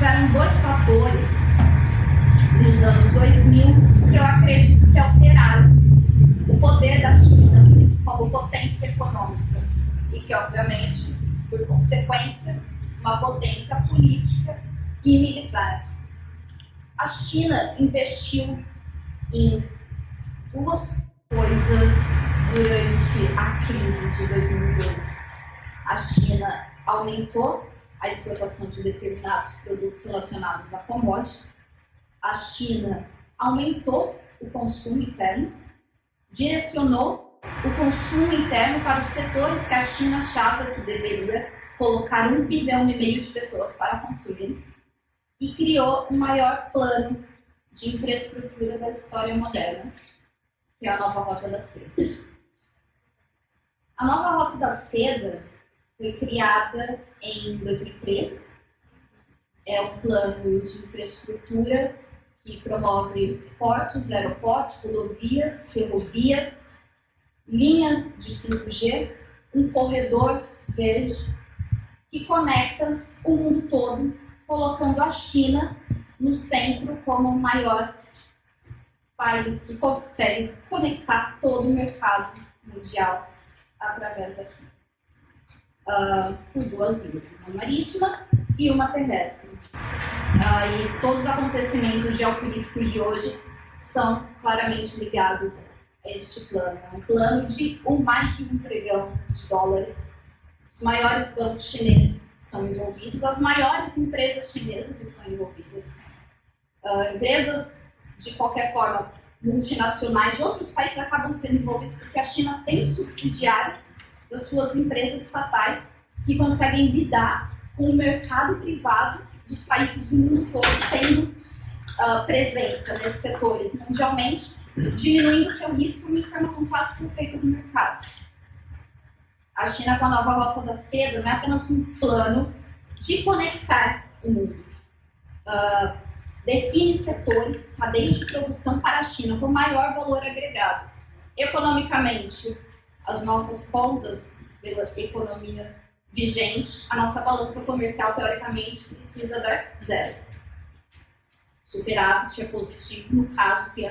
houveram dois fatores nos anos 2000 que eu acredito que alteraram o poder da China como potência econômica e que, obviamente, por consequência, uma potência política e militar. A China investiu em duas coisas durante a crise de 2008. A China aumentou a exportação de determinados produtos relacionados a commodities. A China aumentou o consumo interno, direcionou o consumo interno para os setores que a China achava que deveria colocar 1,5 bilhão de pessoas para consumir e criou o maior plano de infraestrutura da história moderna, que é a Nova Rota da Seda. A Nova Rota da Seda foi criada em 2013. É um plano de infraestrutura que promove portos, aeroportos, rodovias, ferrovias, linhas de 5G, um corredor verde que conecta o mundo todo, colocando a China no centro como o maior país que consegue conectar todo o mercado mundial através daqui. Por duas vias, uma marítima e uma terrestre. E todos os acontecimentos geopolíticos de hoje estão claramente ligados a este plano. É um plano de mais de $1 trilhão. Os maiores bancos chineses estão envolvidos, as maiores empresas chinesas estão envolvidas. Empresas, de qualquer forma, multinacionais de outros países acabam sendo envolvidos porque a China tem subsidiários das suas empresas estatais que conseguem lidar com o mercado privado dos países do mundo todo, tendo presença nesses setores mundialmente, diminuindo seu risco de informação fácil feita do mercado. A China, com a Nova Rota da Seda, não é apenas um plano de conectar o mundo. Define setores, cadeias de produção para a China com maior valor agregado. Economicamente, as nossas contas, pela economia vigente, a nossa balança comercial, teoricamente, precisa dar zero. Superávit é positivo no caso que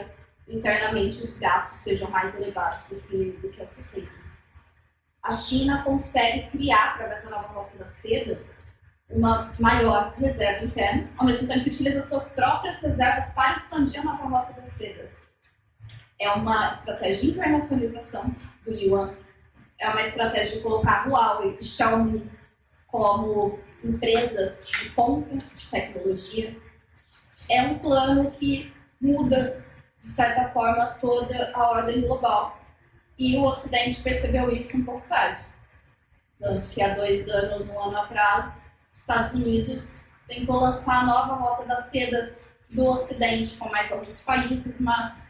internamente os gastos sejam mais elevados do que as receitas. A China consegue criar, através da Nova Rota da Seda, uma maior reserva interna, ao mesmo tempo que utiliza suas próprias reservas para expandir a Nova Rota da Seda. É uma estratégia de internacionalização do Yuan, é uma estratégia de colocar Huawei e Xiaomi como empresas de ponta de tecnologia. É um plano que muda, de certa forma, toda a ordem global. E o Ocidente percebeu isso um pouco tarde. Tanto que há 2 anos, 1 ano atrás, os Estados Unidos tentou lançar a nova Rota da Seda do Ocidente com mais alguns países, mas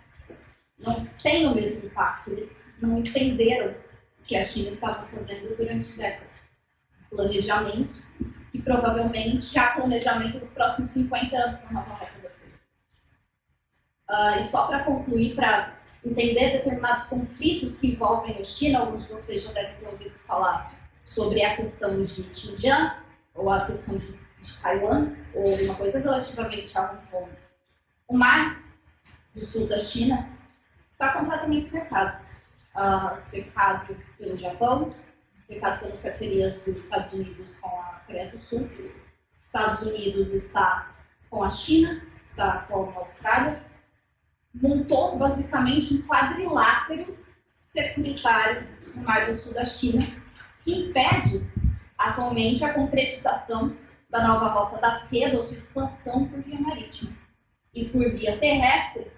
não tem o mesmo impacto. Eles não entenderam o que a China estava fazendo durante décadas. Planejamento, e provavelmente há planejamento dos próximos 50 anos na nova Rota da Seda. E só para concluir, para entender determinados conflitos que envolvem a China, alguns de vocês já devem ter ouvido falar sobre a questão de Xinjiang, ou a questão de Taiwan, ou uma coisa relativamente a Hong Kong. O mar do sul da China está completamente cercado. Cercado pelo Japão, cercado pelas parcerias dos Estados Unidos com a Coreia do Sul. Os Estados Unidos está com a China, está com a Austrália. Montou basicamente um quadrilátero securitário no Mar do Sul da China, que impede atualmente a concretização da nova Rota da Seda ou sua expansão por via marítima. E por via terrestre,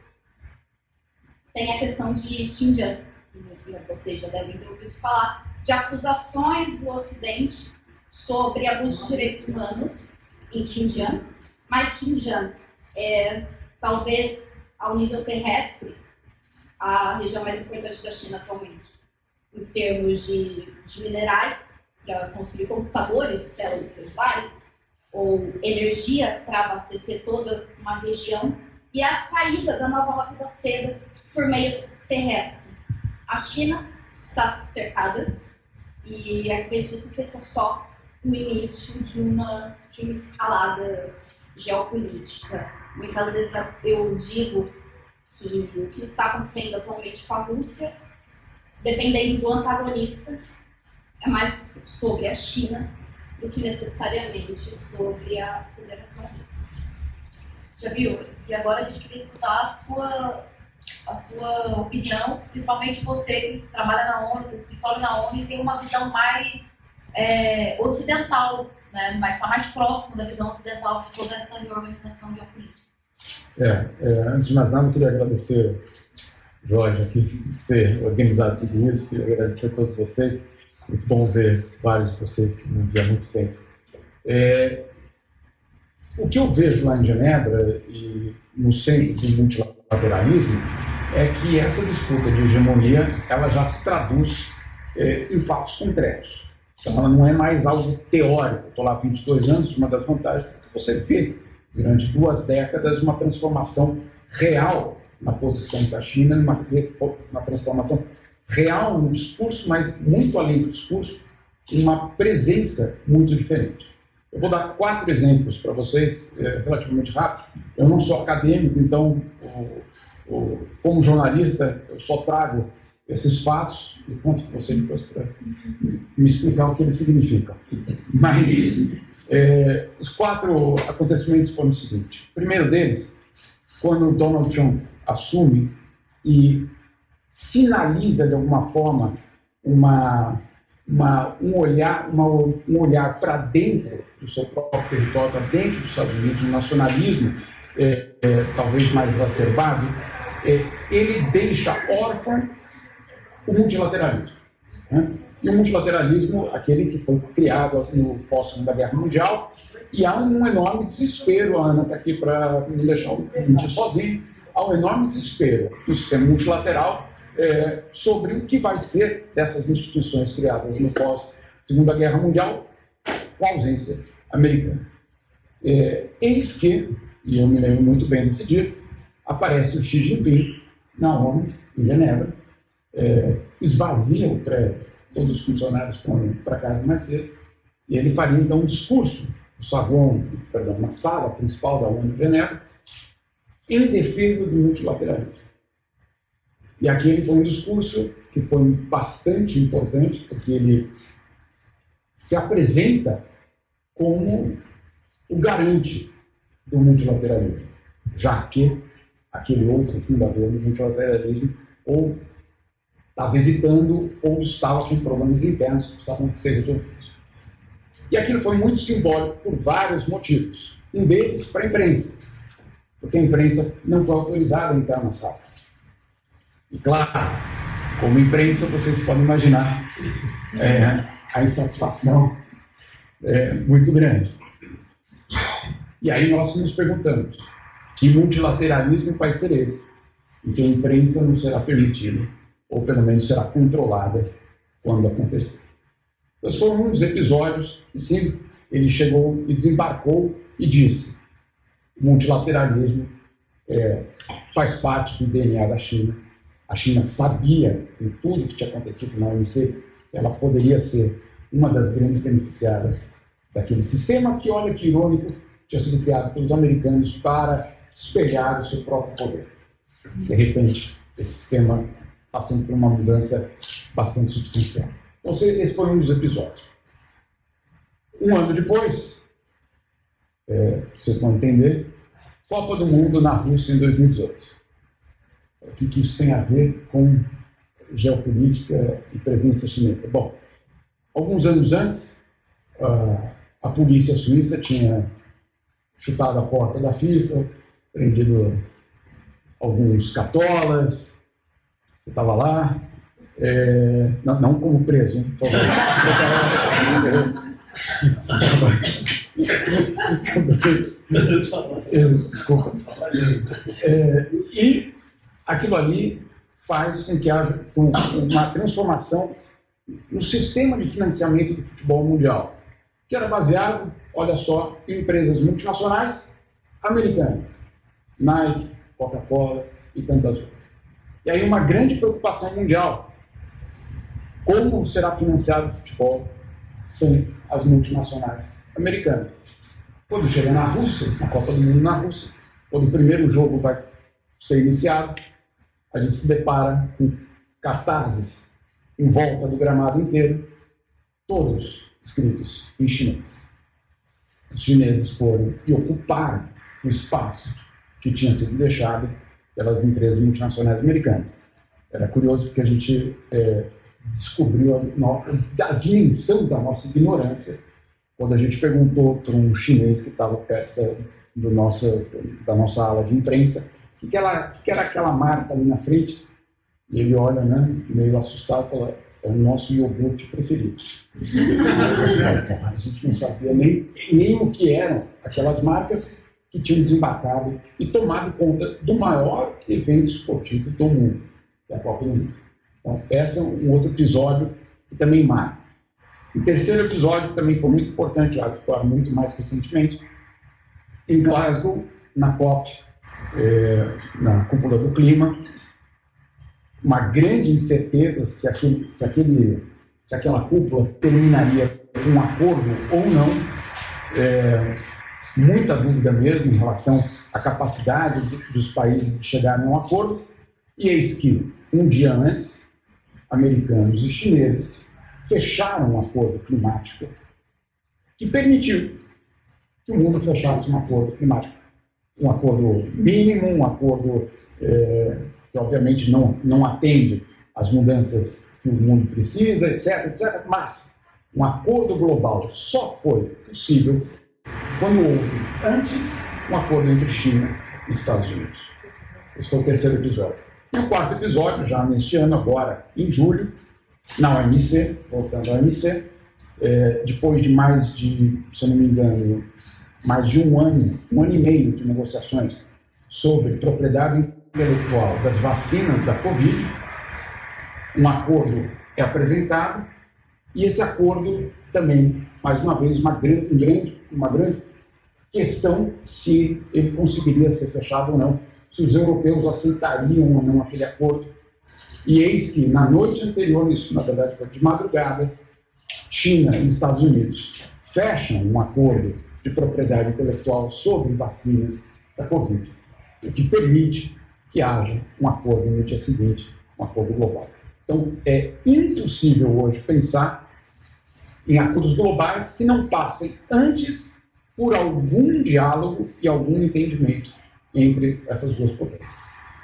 tem a questão de Xinjiang, que vocês já devem ter ouvido falar, de acusações do Ocidente sobre abuso de direitos humanos em Xinjiang, mas Xinjiang é, talvez, ao nível terrestre, a região mais importante da China atualmente, em termos de minerais para construir computadores, telas celulares, ou energia para abastecer toda uma região, e a saída da nova Rota da Seda por meio terrestre. A China está cercada e acredito que esse é só o início de uma escalada geopolítica. Muitas vezes eu digo que o que está acontecendo atualmente com a Rússia, dependendo do antagonista, é mais sobre a China do que necessariamente sobre a Federação Russa. Já viu? E agora a gente queria escutar a sua opinião, principalmente você que trabalha na ONU, que escritório na ONU e tem uma visão mais ocidental, né? Mas está mais próximo da visão ocidental de toda essa reorganização geopolítica. Antes de mais nada, eu queria agradecer, Jorge, aqui por ter organizado tudo isso, e agradecer a todos vocês. Muito bom ver vários de vocês que não vi há muito tempo. O que eu vejo lá em Genebra e no centro do multilateralismo é que essa disputa de hegemonia ela já se traduz em fatos concretos. Então, ela não é mais algo teórico. Estou lá há 22 anos, uma das vantagens é que você vê, durante 2 décadas, uma transformação real na posição da China, uma transformação real no discurso, mas muito além do discurso, uma presença muito diferente. Eu vou dar 4 exemplos para vocês, relativamente rápido. Eu não sou acadêmico, então, como jornalista, eu só trago esses fatos e conto para você depois para me explicar o que eles significam. Mas os 4 acontecimentos foram o seguinte. O primeiro deles, quando Donald Trump assume e sinaliza de alguma forma um olhar para dentro do seu próprio território, para dentro dos Estados Unidos, um nacionalismo talvez mais exacerbado, ele deixa órfão o multilateralismo. Né? E o multilateralismo, aquele que foi criado no pós-Segunda Guerra Mundial, e há um enorme desespero, a Ana está aqui para não deixar o mentir sozinho, há um enorme desespero do sistema multilateral sobre o que vai ser dessas instituições criadas no pós-Segunda Guerra Mundial, com a ausência americana. Eis que, e eu me lembro muito bem desse dia, aparece o Xi Jinping na ONU, em Genebra, esvazia o prédio, todos os funcionários estão para casa mais cedo, e ele faria então um discurso na sala principal da ONU em Genebra, em defesa do multilateralismo. E aquele foi um discurso que foi bastante importante, porque ele se apresenta como o garante do multilateralismo, já que aquele outro fundador do multilateralismo ou estava visitando ou estava com problemas internos que precisavam ser resolvidos. E aquilo foi muito simbólico por vários motivos. Um deles para a imprensa, porque a imprensa não foi autorizada a entrar na sala. E claro, como imprensa, vocês podem imaginar a insatisfação muito grande. E aí nós nos perguntamos, que multilateralismo vai ser esse? Em que a imprensa não será permitida, ou pelo menos será controlada quando acontecer. Esses foram uns episódios, e sim, ele chegou e desembarcou e disse, o multilateralismo faz parte do DNA da China. A China sabia, em tudo que tinha acontecido na OMC, que ela poderia ser uma das grandes beneficiárias daquele sistema que, olha que irônico, tinha sido criado pelos americanos para despejar o seu próprio poder. De repente, esse sistema passando por uma mudança bastante substancial. Então, esse foi um dos episódios. Um ano depois, vocês vão entender, Copa do Mundo na Rússia em 2018. O que isso tem a ver com geopolítica e presença chinesa? Bom, alguns anos antes, a polícia suíça tinha chutado a porta da FIFA, prendido alguns catolas, você estava lá, não como preso, hein, por favor. Desculpa. E aquilo ali faz com que haja uma transformação no sistema de financiamento do futebol mundial, que era baseado, olha só, em empresas multinacionais americanas, Nike, Coca-Cola e tantas outras. E aí uma grande preocupação mundial, como será financiado o futebol sem as multinacionais americanas? Quando chega na Rússia, na Copa do Mundo na Rússia, quando o primeiro jogo vai ser iniciado, a gente se depara com cartazes em volta do gramado inteiro, todos escritos em chinês. Os chineses foram e ocuparam o espaço que tinha sido deixado pelas empresas multinacionais americanas. Era curioso porque a gente descobriu a dimensão da nossa ignorância quando a gente perguntou para um chinês que estava perto da nossa ala de imprensa o que era aquela marca ali na frente. E ele olha, né, meio assustado, e fala: é o nosso iogurte preferido. A gente não sabia nem o que eram aquelas marcas que tinham desembarcado e tomado conta do maior evento esportivo do mundo, que é a Copa do Mundo. Então, esse é um outro episódio que também marca. O terceiro episódio, que também foi muito importante, agora muito mais recentemente, em Glasgow, na COP, na cúpula do clima, uma grande incerteza se aquela cúpula terminaria com um acordo ou não, muita dúvida mesmo em relação à capacidade dos países de chegarem a um acordo, e eis que, um dia antes, americanos e chineses fecharam um acordo climático que permitiu que o mundo fechasse um acordo climático. Um acordo mínimo, um acordo que obviamente não atende às mudanças que o mundo precisa, etc., etc., mas um acordo global só foi possível quando houve, antes, um acordo entre China e Estados Unidos. Esse foi o terceiro episódio. E o quarto episódio, já neste ano, agora em julho, na OMC, voltando à OMC, depois de mais de, se eu não me engano, mais de um ano e meio de negociações sobre propriedade intelectual das vacinas da Covid, um acordo é apresentado, e esse acordo também, mais uma vez, uma grande questão se ele conseguiria ser fechado ou não, se os europeus aceitariam ou não aquele acordo. E eis que, na noite anterior, isso na verdade foi de madrugada, China e Estados Unidos fecham um acordo de propriedade intelectual sobre vacinas da Covid, o que permite que haja um acordo no dia seguinte, um acordo global. Então, é impossível hoje pensar em acordos globais que não passem antes por algum diálogo e algum entendimento entre essas duas potências.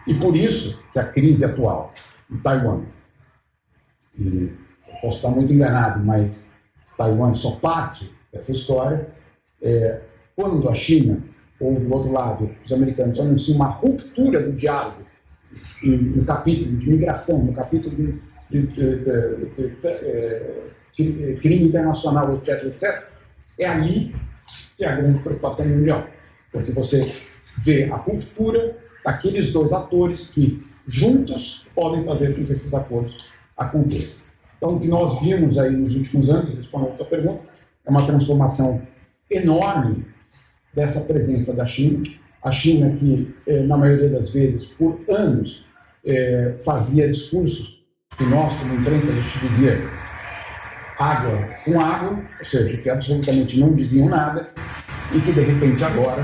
E por isso que a crise atual em Taiwan, e eu posso estar muito enganado, mas Taiwan é só parte dessa história, quando a China, ou do outro lado, os americanos anunciam uma ruptura do diálogo no capítulo de migração, no capítulo de crime internacional, etc., etc., é ali que é a grande preocupação mundial. Porque você vê a ruptura daqueles dois atores que, juntos, podem fazer com que esses acordos aconteçam. Então, o que nós vimos aí nos últimos anos, respondendo a sua pergunta, é uma transformação enorme dessa presença da China. A China que, na maioria das vezes, por anos, fazia discursos que nós, como imprensa, a gente dizia água com água, ou seja, que absolutamente não diziam nada, e que, de repente, agora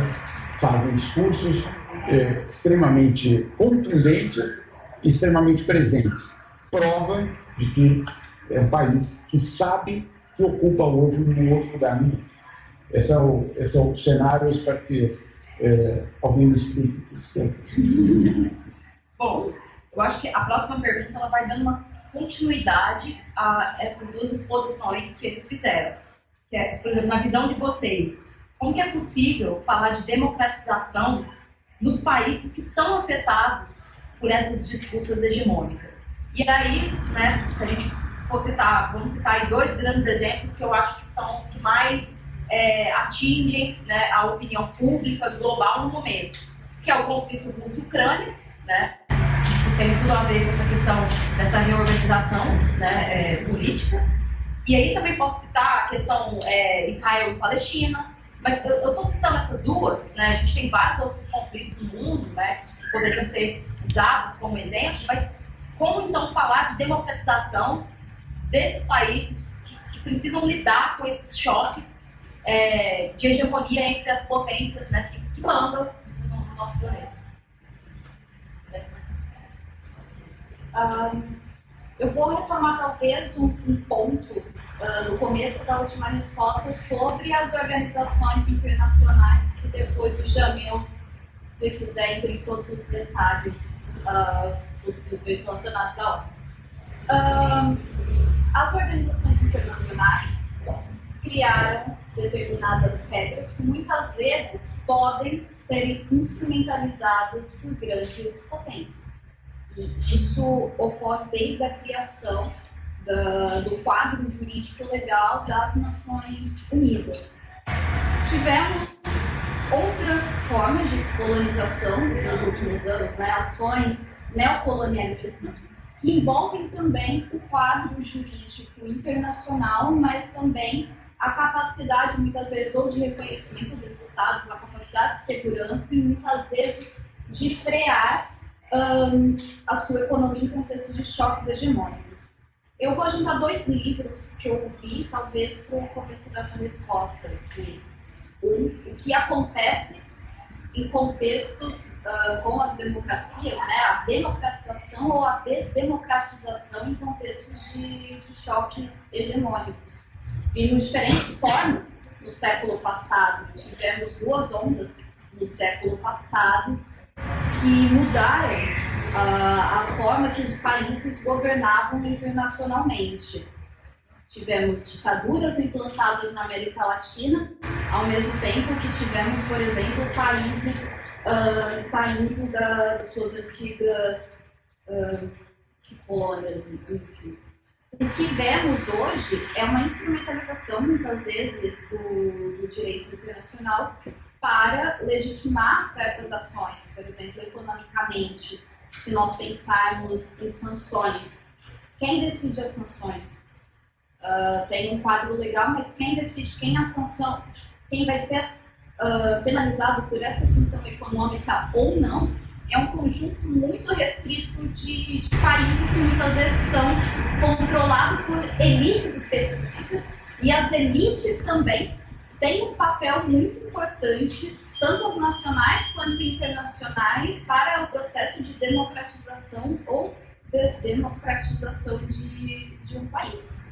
fazem discursos extremamente contundentes e extremamente presentes. Prova de que é um país que sabe que ocupa hoje um outro lugar no mundo. Esse é o cenário, eu espero que alguém me explique. Bom, eu acho que a próxima pergunta ela vai dando uma continuidade a essas duas exposições que eles fizeram. Que é, por exemplo, na visão de vocês, como que é possível falar de democratização nos países que são afetados por essas disputas hegemônicas? E aí, né, se a gente for citar, vamos citar aí dois grandes exemplos que eu acho que são os que mais atingem, né, a opinião pública global no momento, que é o conflito Rússia-Ucrânia, né, que tem tudo a ver com essa questão dessa reorganização, né, política. E aí também posso citar a questão Israel e Palestina, mas eu estou citando essas duas, né, a gente tem vários outros conflitos no mundo, né, que poderiam ser usados como exemplo, mas como então falar de democratização desses países que precisam lidar com esses choques de hegemonia entre as potências, né, que mandam no nosso planeta. Eu vou retomar talvez um ponto no começo da última resposta sobre as organizações internacionais, que depois o Jamil, se quiser, entre todos os detalhes possíveis relacionados à ONU. As organizações internacionais criaram determinadas regras que muitas vezes podem ser instrumentalizadas por grandes potências. E isso ocorre desde a criação do quadro jurídico legal das Nações Unidas. Tivemos outras formas de colonização nos últimos anos, né? Ações neocolonialistas, que envolvem também o quadro jurídico internacional, mas também a capacidade, muitas vezes, ou de reconhecimento dos Estados, a capacidade de segurança e, muitas vezes, de frear a sua economia em contexto de choques hegemônicos. Eu vou juntar dois livros que eu vi, talvez, para o começo dessa resposta. O que acontece em contextos com as democracias, né? A democratização ou a desdemocratização em contextos de choques hegemônicos. Vimos diferentes formas no século passado. Tivemos duas ondas no século passado que mudaram a forma que os países governavam internacionalmente. Tivemos ditaduras implantadas na América Latina, ao mesmo tempo que tivemos, por exemplo, países saindo das suas antigas colônias, enfim. O que vemos hoje é uma instrumentalização, muitas vezes, do direito internacional para legitimar certas ações, por exemplo, economicamente. Se nós pensarmos em sanções, quem decide as sanções? Tem um quadro legal, mas quem decide quem vai ser penalizado por essa sanção econômica ou não, é um conjunto muito restrito de países que muitas vezes são controlados por elites específicas. E as elites também têm um papel muito importante, tanto as nacionais quanto internacionais, para o processo de democratização ou desdemocratização de um país.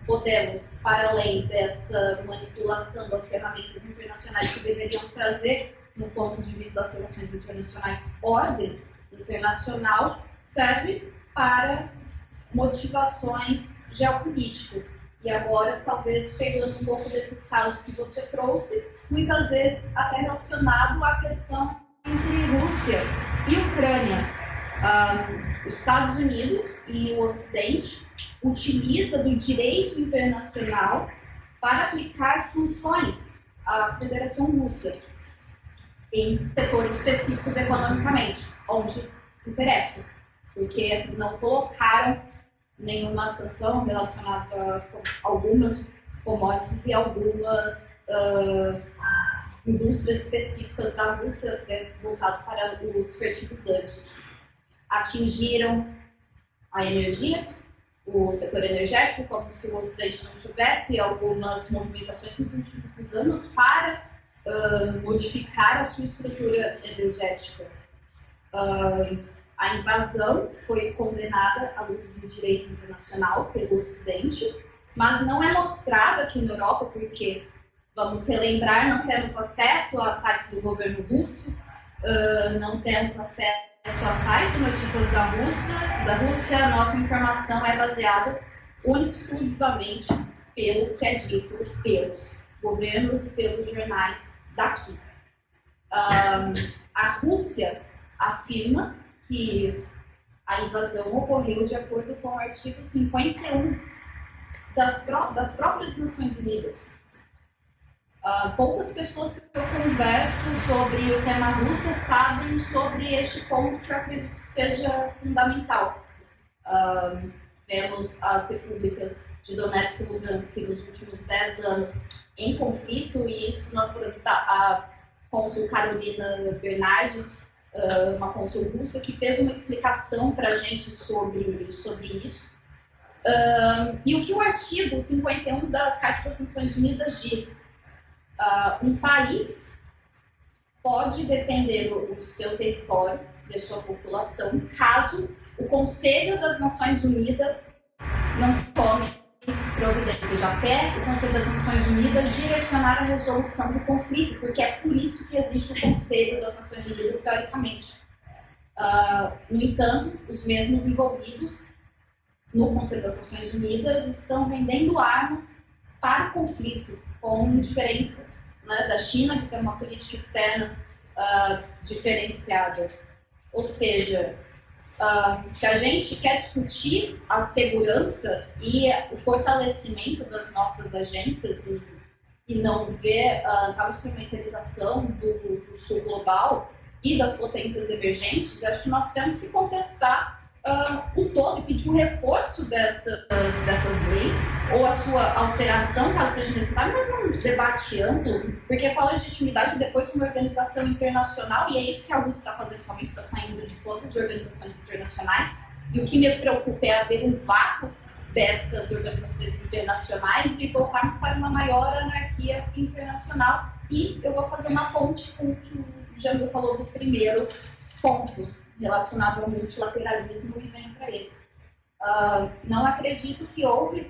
Podemos, para além dessa manipulação das ferramentas internacionais que deveriam trazer, no ponto de vista das relações internacionais, ordem internacional, serve para motivações geopolíticas. E agora, talvez, pegando um pouco desses casos que você trouxe, muitas vezes até relacionado à questão entre Rússia e Ucrânia. Os Estados Unidos e o Ocidente utiliza do direito internacional para aplicar sanções à Federação Russa em setores específicos economicamente, onde interessa, porque não colocaram nenhuma sanção relacionada a algumas commodities e algumas indústrias específicas da Rússia, voltado para os fertilizantes. Atingiram a energia, o setor energético, como se o Ocidente não tivesse algumas movimentações nos últimos anos para modificar a sua estrutura energética. A invasão foi condenada à luz do direito internacional pelo Ocidente, mas não é mostrado aqui na Europa porque, vamos relembrar, não temos acesso a sites do governo russo, não temos acesso a sites de notícias da Rússia, a nossa informação é baseada única e exclusivamente pelo que é dito pelos governos e pelos jornais daqui. A Rússia afirma que a invasão ocorreu de acordo com o artigo 51 das próprias Nações Unidas. Poucas pessoas que eu converso sobre o tema Rússia sabem sobre este ponto que eu acredito que seja fundamental. Vemos as repúblicas de Donetsk e Lugansk nos últimos 10 anos em conflito, e isso nós podemos estar a cônsul Carolina Bernardes, uma cônsul russa, que fez uma explicação para a gente sobre isso. E o que o artigo 51 da Carta das Nações Unidas diz? Um país pode defender o seu território e a sua população caso o Conselho das Nações Unidas não tome providências, até o Conselho das Nações Unidas direcionar a resolução do conflito, porque é por isso que existe o Conselho das Nações Unidas, teoricamente. No entanto, os mesmos envolvidos no Conselho das Nações Unidas estão vendendo armas para o conflito, com diferença, né, da China, que tem uma política externa diferenciada. Ou seja, se a gente quer discutir a segurança e o fortalecimento das nossas agências e não ver a instrumentalização do sul global e das potências emergentes, acho que nós temos que contestar o todo e pedir um reforço dessas leis ou a sua alteração, caso seja necessário, mas não um debate amplo, porque qual a legitimidade depois de uma organização internacional, e é isso que a Rússia está fazendo atualmente, está saindo de todas as organizações internacionais, e o que me preocupa é haver um vácuo dessas organizações internacionais e voltarmos para uma maior anarquia internacional. E eu vou fazer uma ponte com o que o Jamil falou do primeiro ponto, relacionado ao multilateralismo, e vem para esse. Não acredito que houve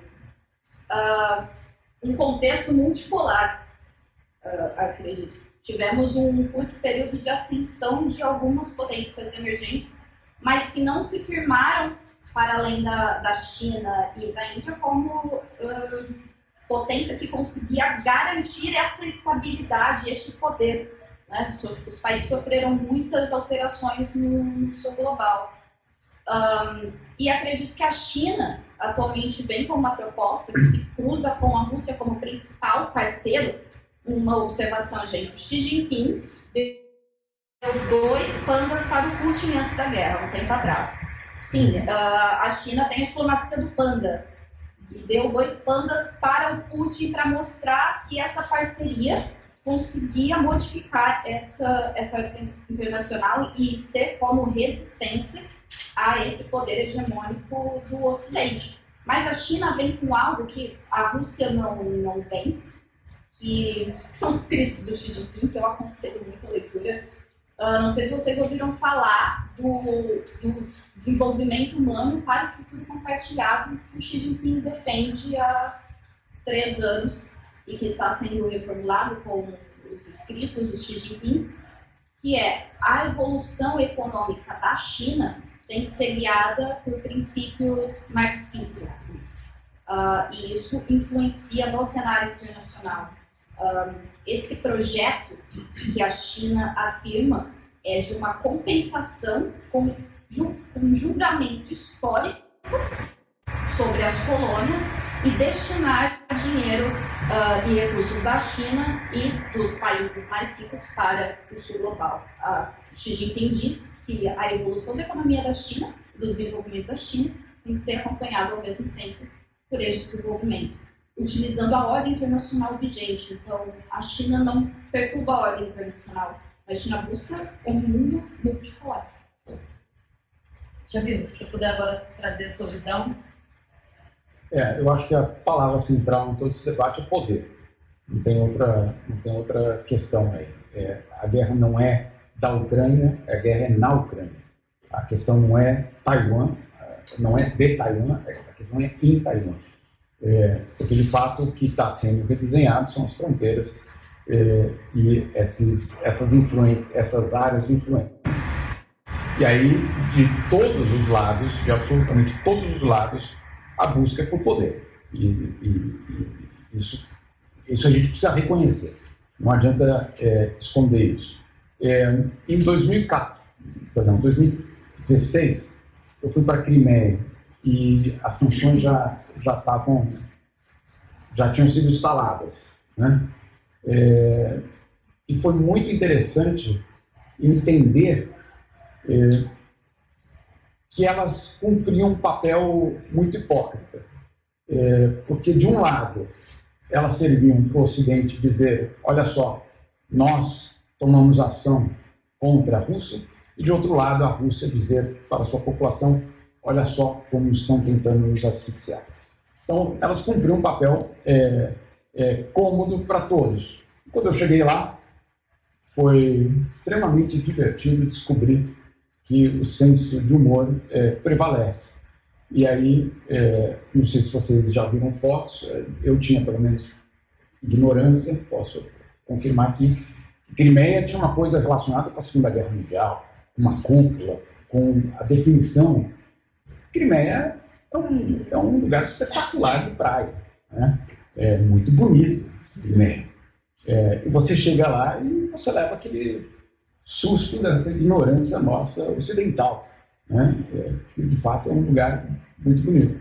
um contexto multipolar, acredito. Tivemos um curto período de ascensão de algumas potências emergentes, mas que não se firmaram para além da China e da Índia como potência que conseguia garantir essa estabilidade, este poder. Né? Os países sofreram muitas alterações no sul global. E acredito que a China atualmente vem com uma proposta que se cruza com a Rússia como principal parceiro. Uma observação, gente: o Xi Jinping deu 2 pandas para o Putin antes da guerra, um tempo atrás. Sim, a China tem a diplomacia do panda e deu 2 pandas para o Putin para mostrar que essa parceria conseguia modificar essa internacional e ser como resistência a esse poder hegemônico do Ocidente. Mas a China vem com algo que a Rússia não vem, que são os escritos do Xi Jinping, que eu aconselho muito a leitura. Não sei se vocês ouviram falar do desenvolvimento humano para o futuro compartilhado que o Xi Jinping defende há 3 anos e que está sendo reformulado com os escritos do Xi Jinping, que é: a evolução econômica da China tem que ser guiada por princípios marxistas. E isso influencia no cenário internacional. Esse projeto que a China afirma é de uma compensação com um julgamento histórico sobre as colônias e destinar dinheiro e recursos da China e dos países mais ricos para o sul global. Xi Jinping diz que a evolução da economia da China, do desenvolvimento da China, tem que ser acompanhada ao mesmo tempo por este desenvolvimento, utilizando a ordem internacional vigente. Então, a China não perturba a ordem internacional, a China busca um mundo multipolar. Jamil, se você puder agora trazer a sua visão. Eu acho que a palavra central em todo esse debate é poder. Não tem outra questão aí. A guerra não é da Ucrânia, a guerra é na Ucrânia. A questão não é Taiwan, não é de Taiwan, a questão é em Taiwan. Porque, de fato, o que está sendo redesenhado são as fronteiras e essas influências, essas áreas de influência. E aí, de todos os lados, de absolutamente todos os lados, a busca é por poder. E isso a gente precisa reconhecer. Não adianta esconder isso. Em 2016, eu fui para a Crimeia e as sanções já tinham sido instaladas, né? E foi muito interessante entender que elas cumpriam um papel muito hipócrita, porque de um lado elas serviam para o Ocidente dizer: olha só, nós tomamos ação contra a Rússia, e de outro lado a Rússia dizer para a sua população: olha só como estão tentando nos asfixiar. Então, elas cumpriram um papel cômodo para todos. Quando eu cheguei lá, foi extremamente divertido descobrir que o senso de humor prevalece. E aí, não sei se vocês já viram fotos, eu tinha pelo menos ignorância, posso confirmar aqui, que Crimeia tinha uma coisa relacionada com a Segunda Guerra Mundial, uma cúpula, com a definição. Crimeia é um lugar espetacular de praia, né? É muito bonito, Crimeia. E você chega lá e você leva aquele susto dessa ignorância nossa ocidental, né? Que de fato é um lugar muito bonito.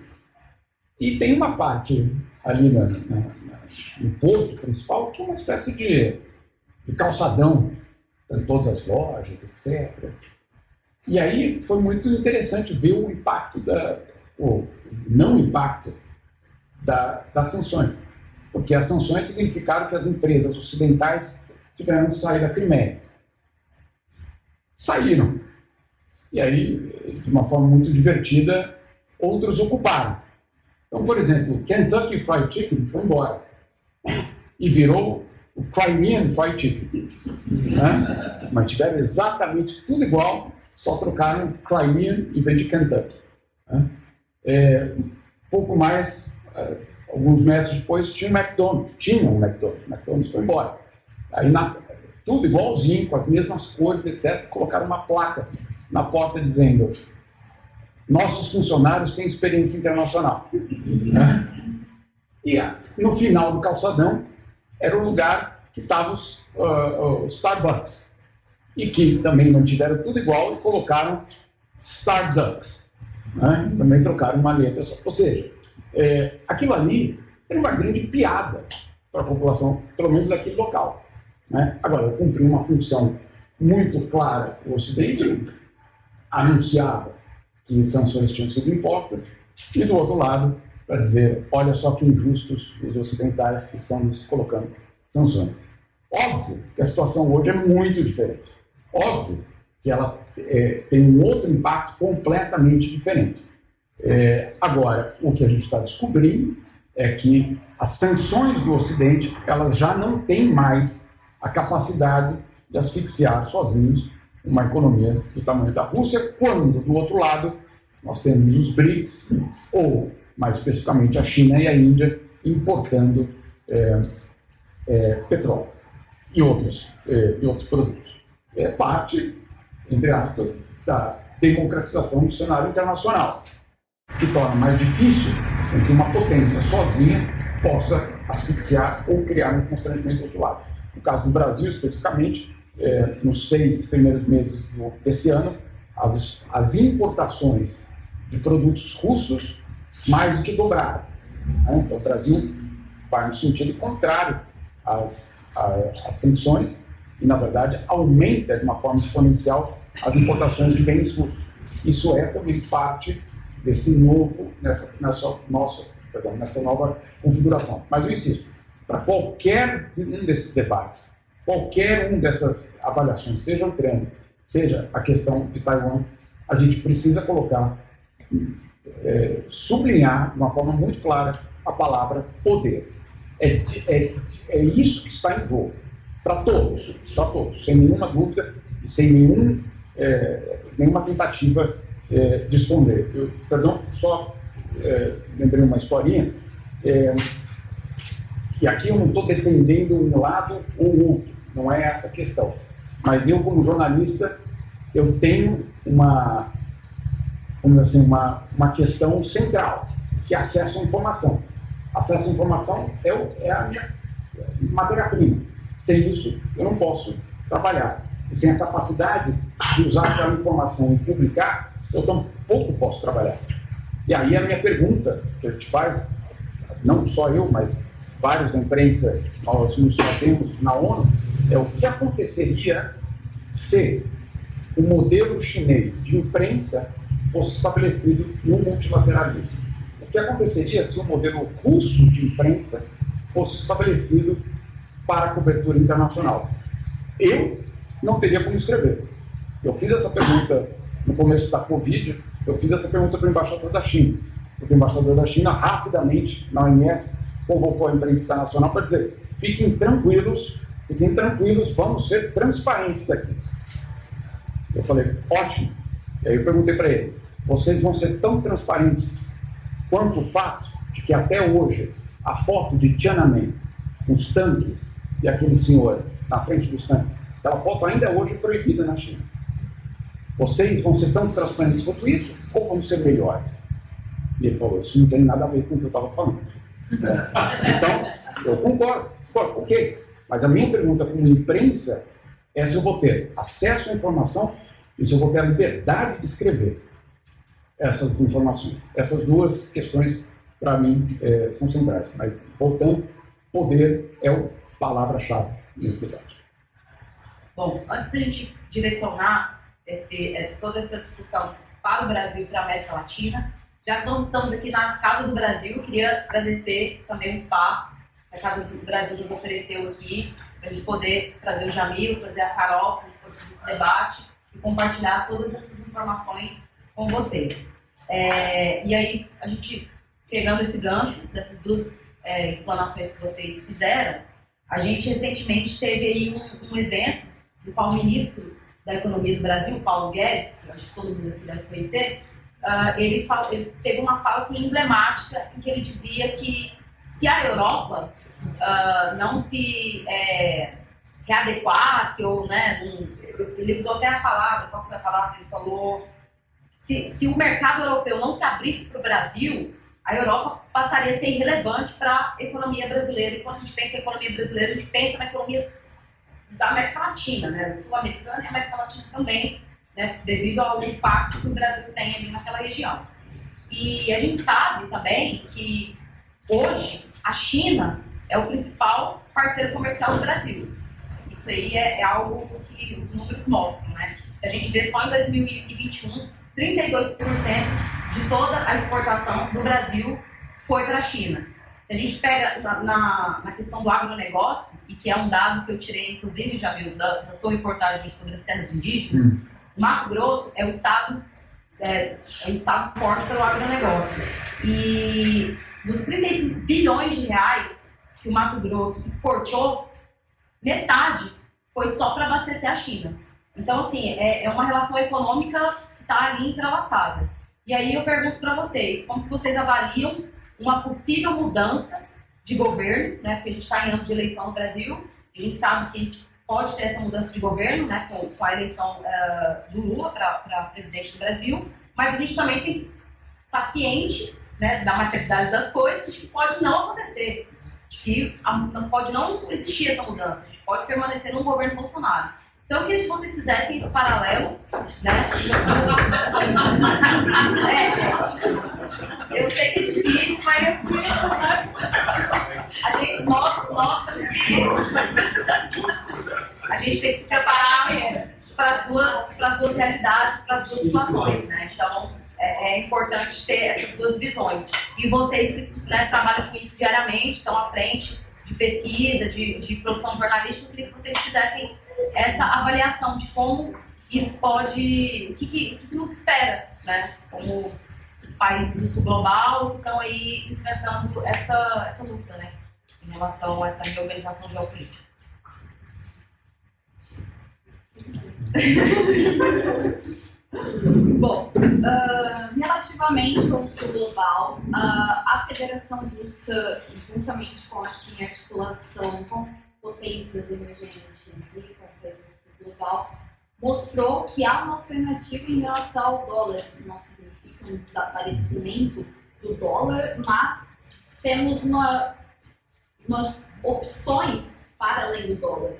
E tem uma parte ali no porto principal que é uma espécie de calçadão, em todas as lojas, etc. E aí foi muito interessante ver o impacto o não impacto das sanções, porque as sanções significaram que as empresas ocidentais tiveram que sair da Crimeia. Saíram. E aí, de uma forma muito divertida, outros ocuparam. Então, por exemplo, Kentucky Fried Chicken foi embora e virou o Crimean Fried Chicken. Né? Mantiveram exatamente tudo igual, só trocaram Crimean em vez de Kentucky. Né? Pouco mais, alguns meses depois, tinha um McDonald's. O McDonald's foi embora. Aí, tudo igualzinho, com as mesmas cores, etc., colocaram uma placa na porta dizendo: nossos funcionários têm experiência internacional. Né? E no final do calçadão era o lugar que estavam os Starbucks, e que também mantiveram tudo igual e colocaram Starducks. Né? Também trocaram uma letra só. Ou seja, aquilo ali era uma grande piada para a população, pelo menos daquele local. Né? Agora, eu cumpri uma função muito clara. O Ocidente anunciava que sanções tinham sido impostas, e do outro lado, para dizer: olha só que injustos os ocidentais que estão nos colocando sanções. Óbvio que a situação hoje é muito diferente. Óbvio que ela tem um outro impacto completamente diferente. Agora, o que a gente está descobrindo é que as sanções do Ocidente, elas já não têm mais a capacidade de asfixiar sozinhos uma economia do tamanho da Rússia, quando, do outro lado, nós temos os BRICS, ou, mais especificamente, a China e a Índia importando petróleo e outros produtos. É parte, entre aspas, da democratização do cenário internacional, que torna mais difícil que uma potência sozinha possa asfixiar ou criar um constrangimento do outro lado. No caso do Brasil, especificamente, nos 6 primeiros meses desse ano, as importações de produtos russos mais do que dobraram. Né? Então, o Brasil vai no sentido contrário às sanções e, na verdade, aumenta de uma forma exponencial as importações de bens russos. Isso é também parte desse nessa nova configuração. Mas eu insisto, para qualquer um desses debates, qualquer um dessas avaliações, seja o Ucrânia, seja a questão de Taiwan, a gente precisa colocar, sublinhar de uma forma muito clara a palavra poder. É isso que está em jogo, para todos, sem nenhuma dúvida e sem nenhuma tentativa de esconder. Só lembrei uma historinha, e aqui eu não estou defendendo um lado ou outro, não é essa a questão. Mas eu, como jornalista, eu tenho uma questão central, que é acesso à informação. Acesso à informação é a minha matéria-prima. Sem isso, eu não posso trabalhar. E sem a capacidade de usar aquela informação e publicar, eu tampouco posso trabalhar. E aí a minha pergunta que a gente faz, não só eu, mas vários da imprensa, nós nos fazemos na ONU, é o que aconteceria se o modelo chinês de imprensa fosse estabelecido no multilateralismo. O que aconteceria se o modelo russo de imprensa fosse estabelecido para a cobertura internacional? Eu não teria como escrever. Eu fiz essa pergunta no começo da Covid Eu fiz essa pergunta para o embaixador da China, porque o embaixador da China, rapidamente, na OMS, convocou a imprensa internacional para dizer: fiquem tranquilos, vamos ser transparentes daqui. Eu falei: ótimo. E aí eu perguntei para ele: vocês vão ser tão transparentes quanto o fato de que até hoje a foto de Tiananmen, com os tanques e aquele senhor na frente dos tanques, aquela foto ainda é hoje proibida na China. Vocês vão ser tão transparentes quanto isso ou vão ser melhores? E ele falou: isso não tem nada a ver com o que eu estava falando. Então, eu concordo. Ok. Mas a minha pergunta como imprensa é se eu vou ter acesso à informação e se eu vou ter a liberdade de escrever essas informações. Essas duas questões, para mim, são centrais. Mas, voltando, poder é a palavra-chave nesse debate. Bom, antes da gente direcionar toda essa discussão para o Brasil e para a América Latina, já que nós estamos aqui na Casa do Brasil, eu queria agradecer também o espaço que a Casa do Brasil nos ofereceu aqui, para a gente poder trazer o Jamil, trazer a Carol, para a gente poder fazer esse debate e compartilhar todas essas informações com vocês. E aí, a gente, pegando esse gancho dessas duas explanações que vocês fizeram, a gente recentemente teve aí um evento do qual o ministro da Economia do Brasil, Paulo Guedes, que eu acho que todo mundo aqui deve conhecer, ele teve uma fala assim, emblemática em que ele dizia que se a Europa não se readequasse, ou, né, ele usou até a palavra, qual foi a palavra? Ele falou, se o mercado europeu não se abrisse para o Brasil, a Europa passaria a ser irrelevante para a economia brasileira. E quando a gente pensa em economia brasileira, a gente pensa na economia da América Latina, né, sul-americana e América Latina também, né, devido ao impacto que o Brasil tem ali naquela região. E a gente sabe também que hoje a China é o principal parceiro comercial do Brasil. Isso aí é algo que os números mostram, né? Se a gente vê só em 2021, 32% de toda a exportação do Brasil foi para a China. Se a gente pega na questão do agronegócio, e que é um dado que eu tirei, inclusive, já viu, da sua reportagem sobre as terras indígenas, o Mato Grosso é o estado forte pelo agronegócio. E dos 35 bilhões de reais que o Mato Grosso exportou, metade foi só para abastecer a China. Então, assim, é uma relação econômica que está ali entrelaçada. E aí eu pergunto para vocês, como que vocês avaliam uma possível mudança de governo, né? Porque a gente está em ano de eleição no Brasil, e a gente sabe que pode ter essa mudança de governo, né? Com a eleição do Lula para presidente do Brasil, mas a gente também tem que estar ciente, né, da materialidade das coisas, de que pode não acontecer, de que pode não existir essa mudança, a gente pode permanecer num governo Bolsonaro. Então, eu queria que vocês fizessem esse paralelo, né? Gente, eu sei que é difícil, mas a gente tem que se preparar para as duas realidades, para as duas situações, né? Então, é importante ter essas duas visões. E vocês que, né, trabalham com isso diariamente, estão à frente de pesquisa, de produção jornalística, eu queria que vocês fizessem essa avaliação de como isso pode, o que nos espera, né, como países do sul global que estão aí enfrentando essa luta, né, em relação a essa reorganização geopolítica. Bom, relativamente ao sul global, a Federação Russa, juntamente com a China, articulação com potências emergentes e com países do sul global, mostrou que há uma alternativa em relação ao dólar. Isso não significa um desaparecimento do dólar, mas temos umas opções para além do dólar,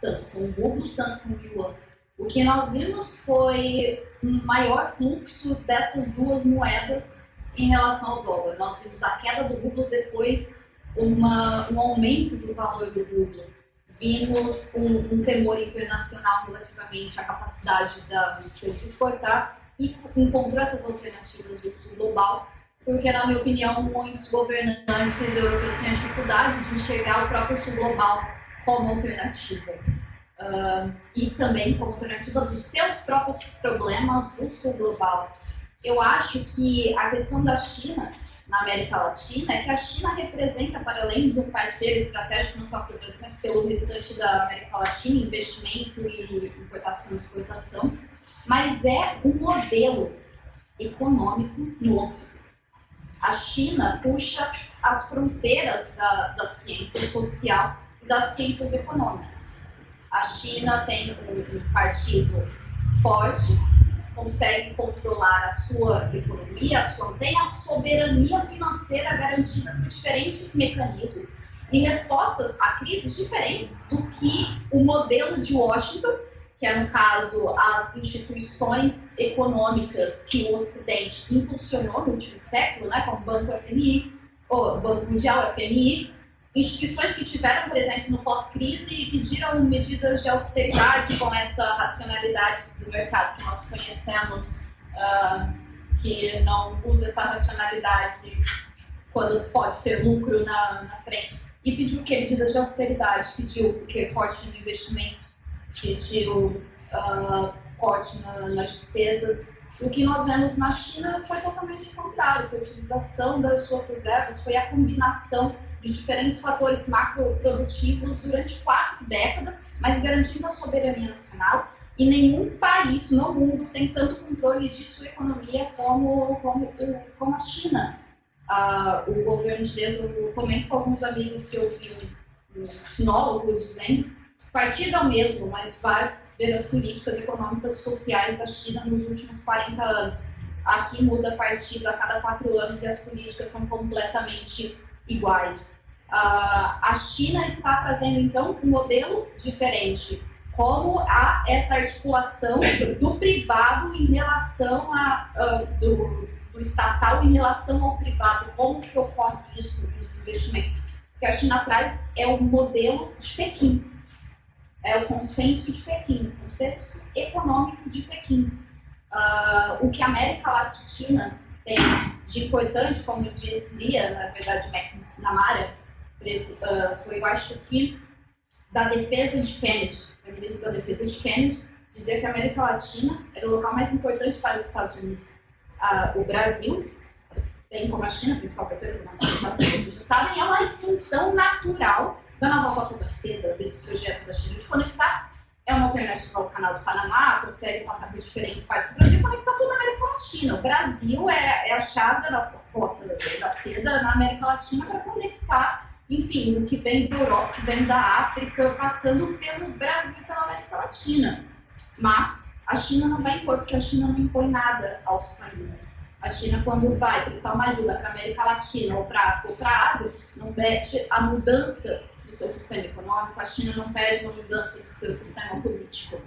tanto com o rublo, tanto com o yuan. O que nós vimos foi um maior fluxo dessas duas moedas em relação ao dólar. Nós vimos a queda do rublo, depois um aumento do valor do rublo. Vimos um temor internacional relativamente à capacidade da Rússia de exportar e encontrou essas alternativas do sul global, porque, na minha opinião, muitos governantes europeus têm a dificuldade de enxergar o próprio sul global como alternativa. E também como alternativa dos seus próprios problemas do sul global, Eu acho que a questão da China na América Latina é que a China representa, para além de um parceiro estratégico, não só para o Brasil, mas pelo restante da América Latina, investimento e importação e exportação, mas é um modelo econômico novo. A China puxa as fronteiras da ciência social e das ciências econômicas. A China tem um partido forte, consegue controlar a sua economia, tem a soberania financeira garantida por diferentes mecanismos e respostas a crises diferentes do que o modelo de Washington, que é, no caso, as instituições econômicas que o Ocidente impulsionou no último século, né, como o Banco Mundial, FMI, instituições que tiveram presentes no pós-crise e pediram medidas de austeridade com essa racionalidade do mercado que nós conhecemos, que não usa essa racionalidade quando pode ter lucro na frente. E pediu o quê? Medidas de austeridade, pediu o quê? Corte no investimento, pediu corte nas despesas. O que nós vemos na China foi totalmente o contrário, foi a utilização das suas reservas, foi a combinação de diferentes fatores macroprodutivos durante 4 décadas, mas garantindo a soberania nacional. E nenhum país no mundo tem tanto controle de sua economia como a China. O governo chinês, eu comento com alguns amigos que eu vi um sinólogo dizendo, o partido é o mesmo, mas vai ver as políticas econômicas e sociais da China nos últimos 40 anos. Aqui muda partido a cada 4 anos e as políticas são completamente iguais. A China está trazendo, então, um modelo diferente. Como há essa articulação do privado em relação do estatal em relação ao privado, como que ocorre isso nos investimentos? O que a China traz é o modelo de Pequim, é o consenso de Pequim, o consenso econômico de Pequim. O que a América Latina tem de importante, como dizia, na verdade, McNamara, foi, eu acho que, da defesa de Kennedy, o ministro da defesa de Kennedy, dizia que a América Latina era o local mais importante para os Estados Unidos. O Brasil, tem como a China, principal parceiro dos Estados Unidos, vocês já sabem, é uma extensão natural da nova rota da seda, desse projeto da China de conectar. É uma alternativa ao canal do Panamá, consegue passar por diferentes partes do Brasil e conectar toda a América Latina. O Brasil é a chave da rota da seda na América Latina para conectar, enfim, o que vem da Europa, o que vem da África, passando pelo Brasil e pela América Latina. Mas a China não vai impor, porque a China não impõe nada aos países. A China, quando vai prestar uma ajuda para a América Latina ou para a África ou para a Ásia, não pede a mudança do seu sistema econômico, a China não pede uma mudança do seu sistema político.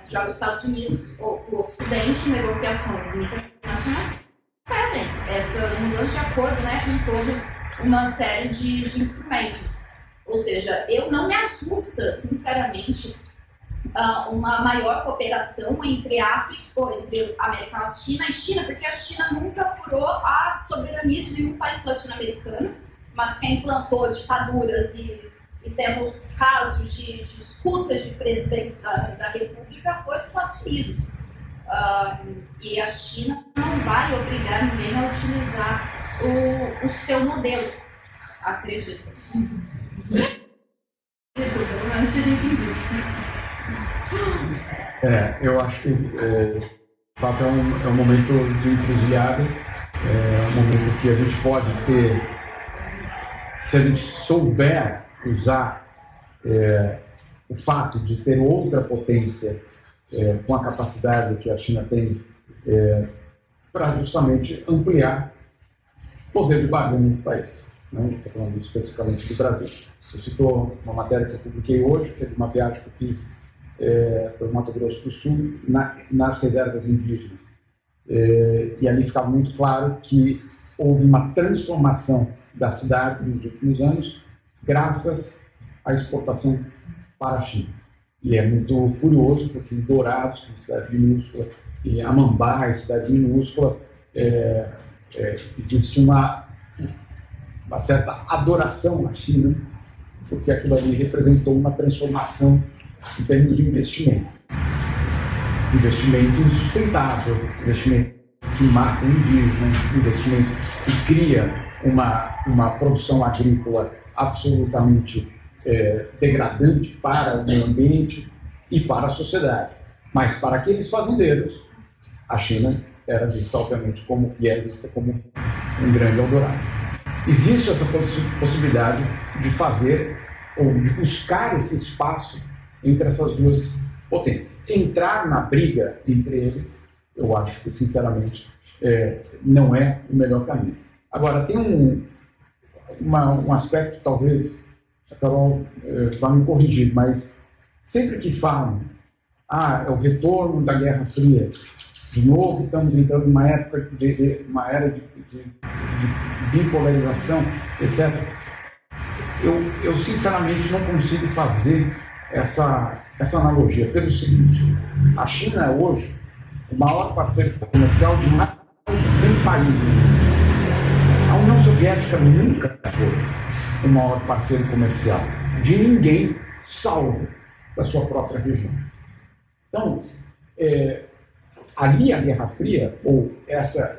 Já os Estados Unidos, ou o Ocidente, negociações internacionais, pedem essas mudanças de acordo, né, com toda uma série de instrumentos. Ou seja, eu não me assusta, sinceramente, uma maior cooperação entre África, ou entre América Latina e China, porque a China nunca furou a soberania de nenhum país latino-americano, mas quem implantou ditaduras e temos casos de disputa de presidentes da República foi os Estados Unidos. E a China não vai obrigar ninguém a utilizar o seu modelo, acredito. Eu acho que de fato é um momento de encruzilhada, é um momento que a gente pode ter, se a gente souber usar o fato de ter outra potência com a capacidade que a China tem para justamente ampliar o poder de barganha no país. Estou falando especificamente do Brasil. Você citou uma matéria que eu publiquei hoje, que é de uma viagem que eu fiz para o Mato Grosso do Sul, nas reservas indígenas. E ali ficava muito claro que houve uma transformação das cidades nos últimos anos, graças à exportação para a China. E é muito curioso, porque em Dourados, que é uma cidade minúscula, e Amambá, cidade minúscula, existe uma certa adoração à China, porque aquilo ali representou uma transformação em termos de investimento. Investimento sustentável, investimento que mata o indígena, investimento que cria uma produção agrícola absolutamente degradante para o meio ambiente e para a sociedade. Mas para aqueles fazendeiros, a China era vista, obviamente, e é vista como um grande Eldorado. Existe essa possibilidade de fazer ou de buscar esse espaço entre essas duas potências. Entrar na briga entre eles, eu acho que, sinceramente, não é o melhor caminho. Agora, tem um aspecto, talvez, a Carol vai me corrigir, mas sempre que falam, é o retorno da Guerra Fria, de novo estamos entrando numa época uma era de bipolarização, etc. Eu sinceramente não consigo fazer essa analogia pelo seguinte: a China é hoje o maior parceiro comercial de mais de 100 países. A União Soviética nunca foi o maior parceiro comercial de ninguém, salvo da sua própria região. Então, ali a Guerra Fria, ou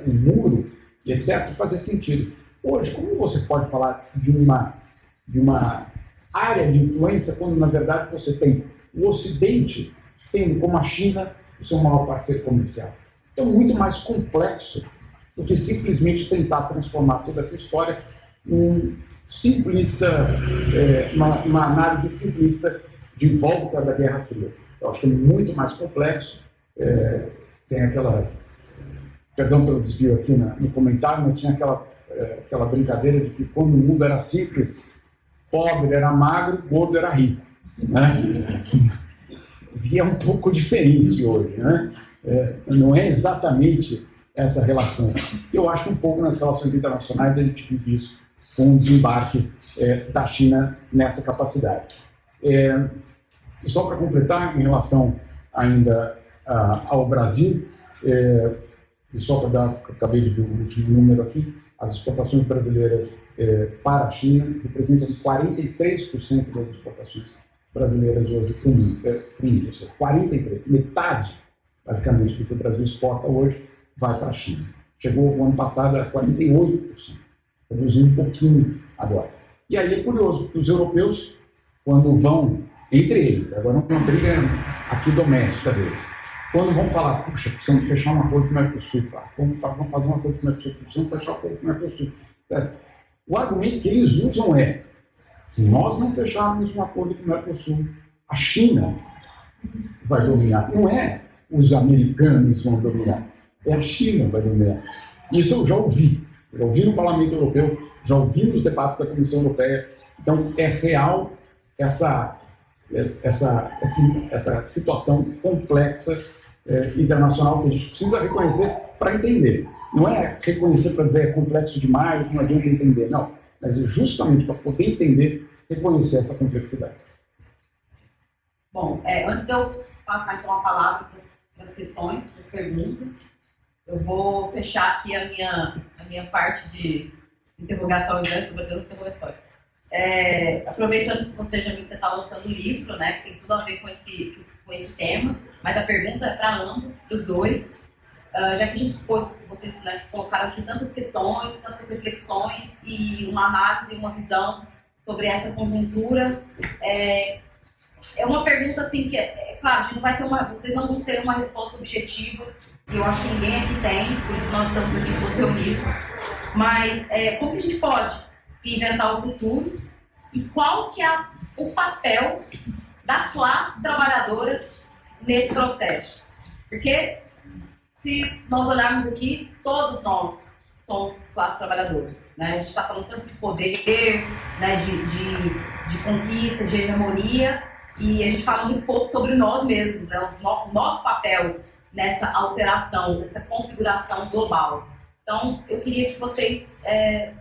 o muro, e etc., fazia sentido. Hoje, como você pode falar de uma área de influência quando, na verdade, você tem o Ocidente tendo como a China o seu maior parceiro comercial? Então, muito mais complexo do que simplesmente tentar transformar toda essa história num simplista, uma análise simplista de volta da Guerra Fria. Eu acho que é muito mais complexo. Tem aquela, perdão pelo desvio aqui no comentário, mas tinha aquela brincadeira de que quando o mundo era simples, pobre era magro, gordo era rico, né? E é um pouco diferente hoje, né? Não é exatamente essa relação. Eu acho que um pouco nas relações internacionais a gente vive isso com o desembarque da China nessa capacidade. E só para completar, em relação ainda ao Brasil, e só para dar, acabei de ver o último número aqui, as exportações brasileiras para a China representam 43% das exportações brasileiras hoje para o mundo. Ou seja, 43%, metade, basicamente, do que o Brasil exporta hoje vai para a China. Chegou o ano passado a 48%, reduziu um pouquinho agora. E aí é curioso, os europeus, quando vão, entre eles, agora uma briga aqui doméstica deles, quando vão falar, puxa, precisamos fechar um acordo com o Mercosul, vamos fazer um acordo com o Mercosul, precisamos fechar um acordo com o Mercosul. Certo? O argumento que eles usam é, se nós não fecharmos um acordo com o Mercosul, a China vai dominar. Não é os americanos vão dominar, é a China que vai dominar. Isso eu já ouvi no Parlamento Europeu, já ouvi nos debates da Comissão Europeia. Então, é real essa situação complexa internacional que a gente precisa reconhecer para entender. Não é reconhecer para dizer é complexo demais, não adianta entender, não. Mas é justamente para poder entender, reconhecer essa complexidade. Bom, antes de eu passar então a palavra para as questões, para as perguntas, eu vou fechar aqui a minha parte de interrogatório, né, do Brasil interrogatório. Aproveitando que você está lançando um livro, né, que tem tudo a ver com esse tema, mas a pergunta é para ambos, para os dois, já que a gente expôs, vocês, né, colocaram aqui tantas questões, tantas reflexões e uma análise, uma visão sobre essa conjuntura. É uma pergunta assim que, claro, a gente não vai ter vocês não vão ter uma resposta objetiva, e eu acho que ninguém aqui tem, por isso nós estamos aqui todos reunidos, mas como que a gente pode inventar o futuro e qual que é o papel da classe trabalhadora nesse processo? Porque se nós olharmos aqui, todos nós somos classe trabalhadora, né? A gente está falando tanto de poder, né, de conquista, de hegemonia, e a gente fala muito pouco sobre nós mesmos, né? O nosso papel nessa alteração, nessa configuração global. Então, eu queria que vocês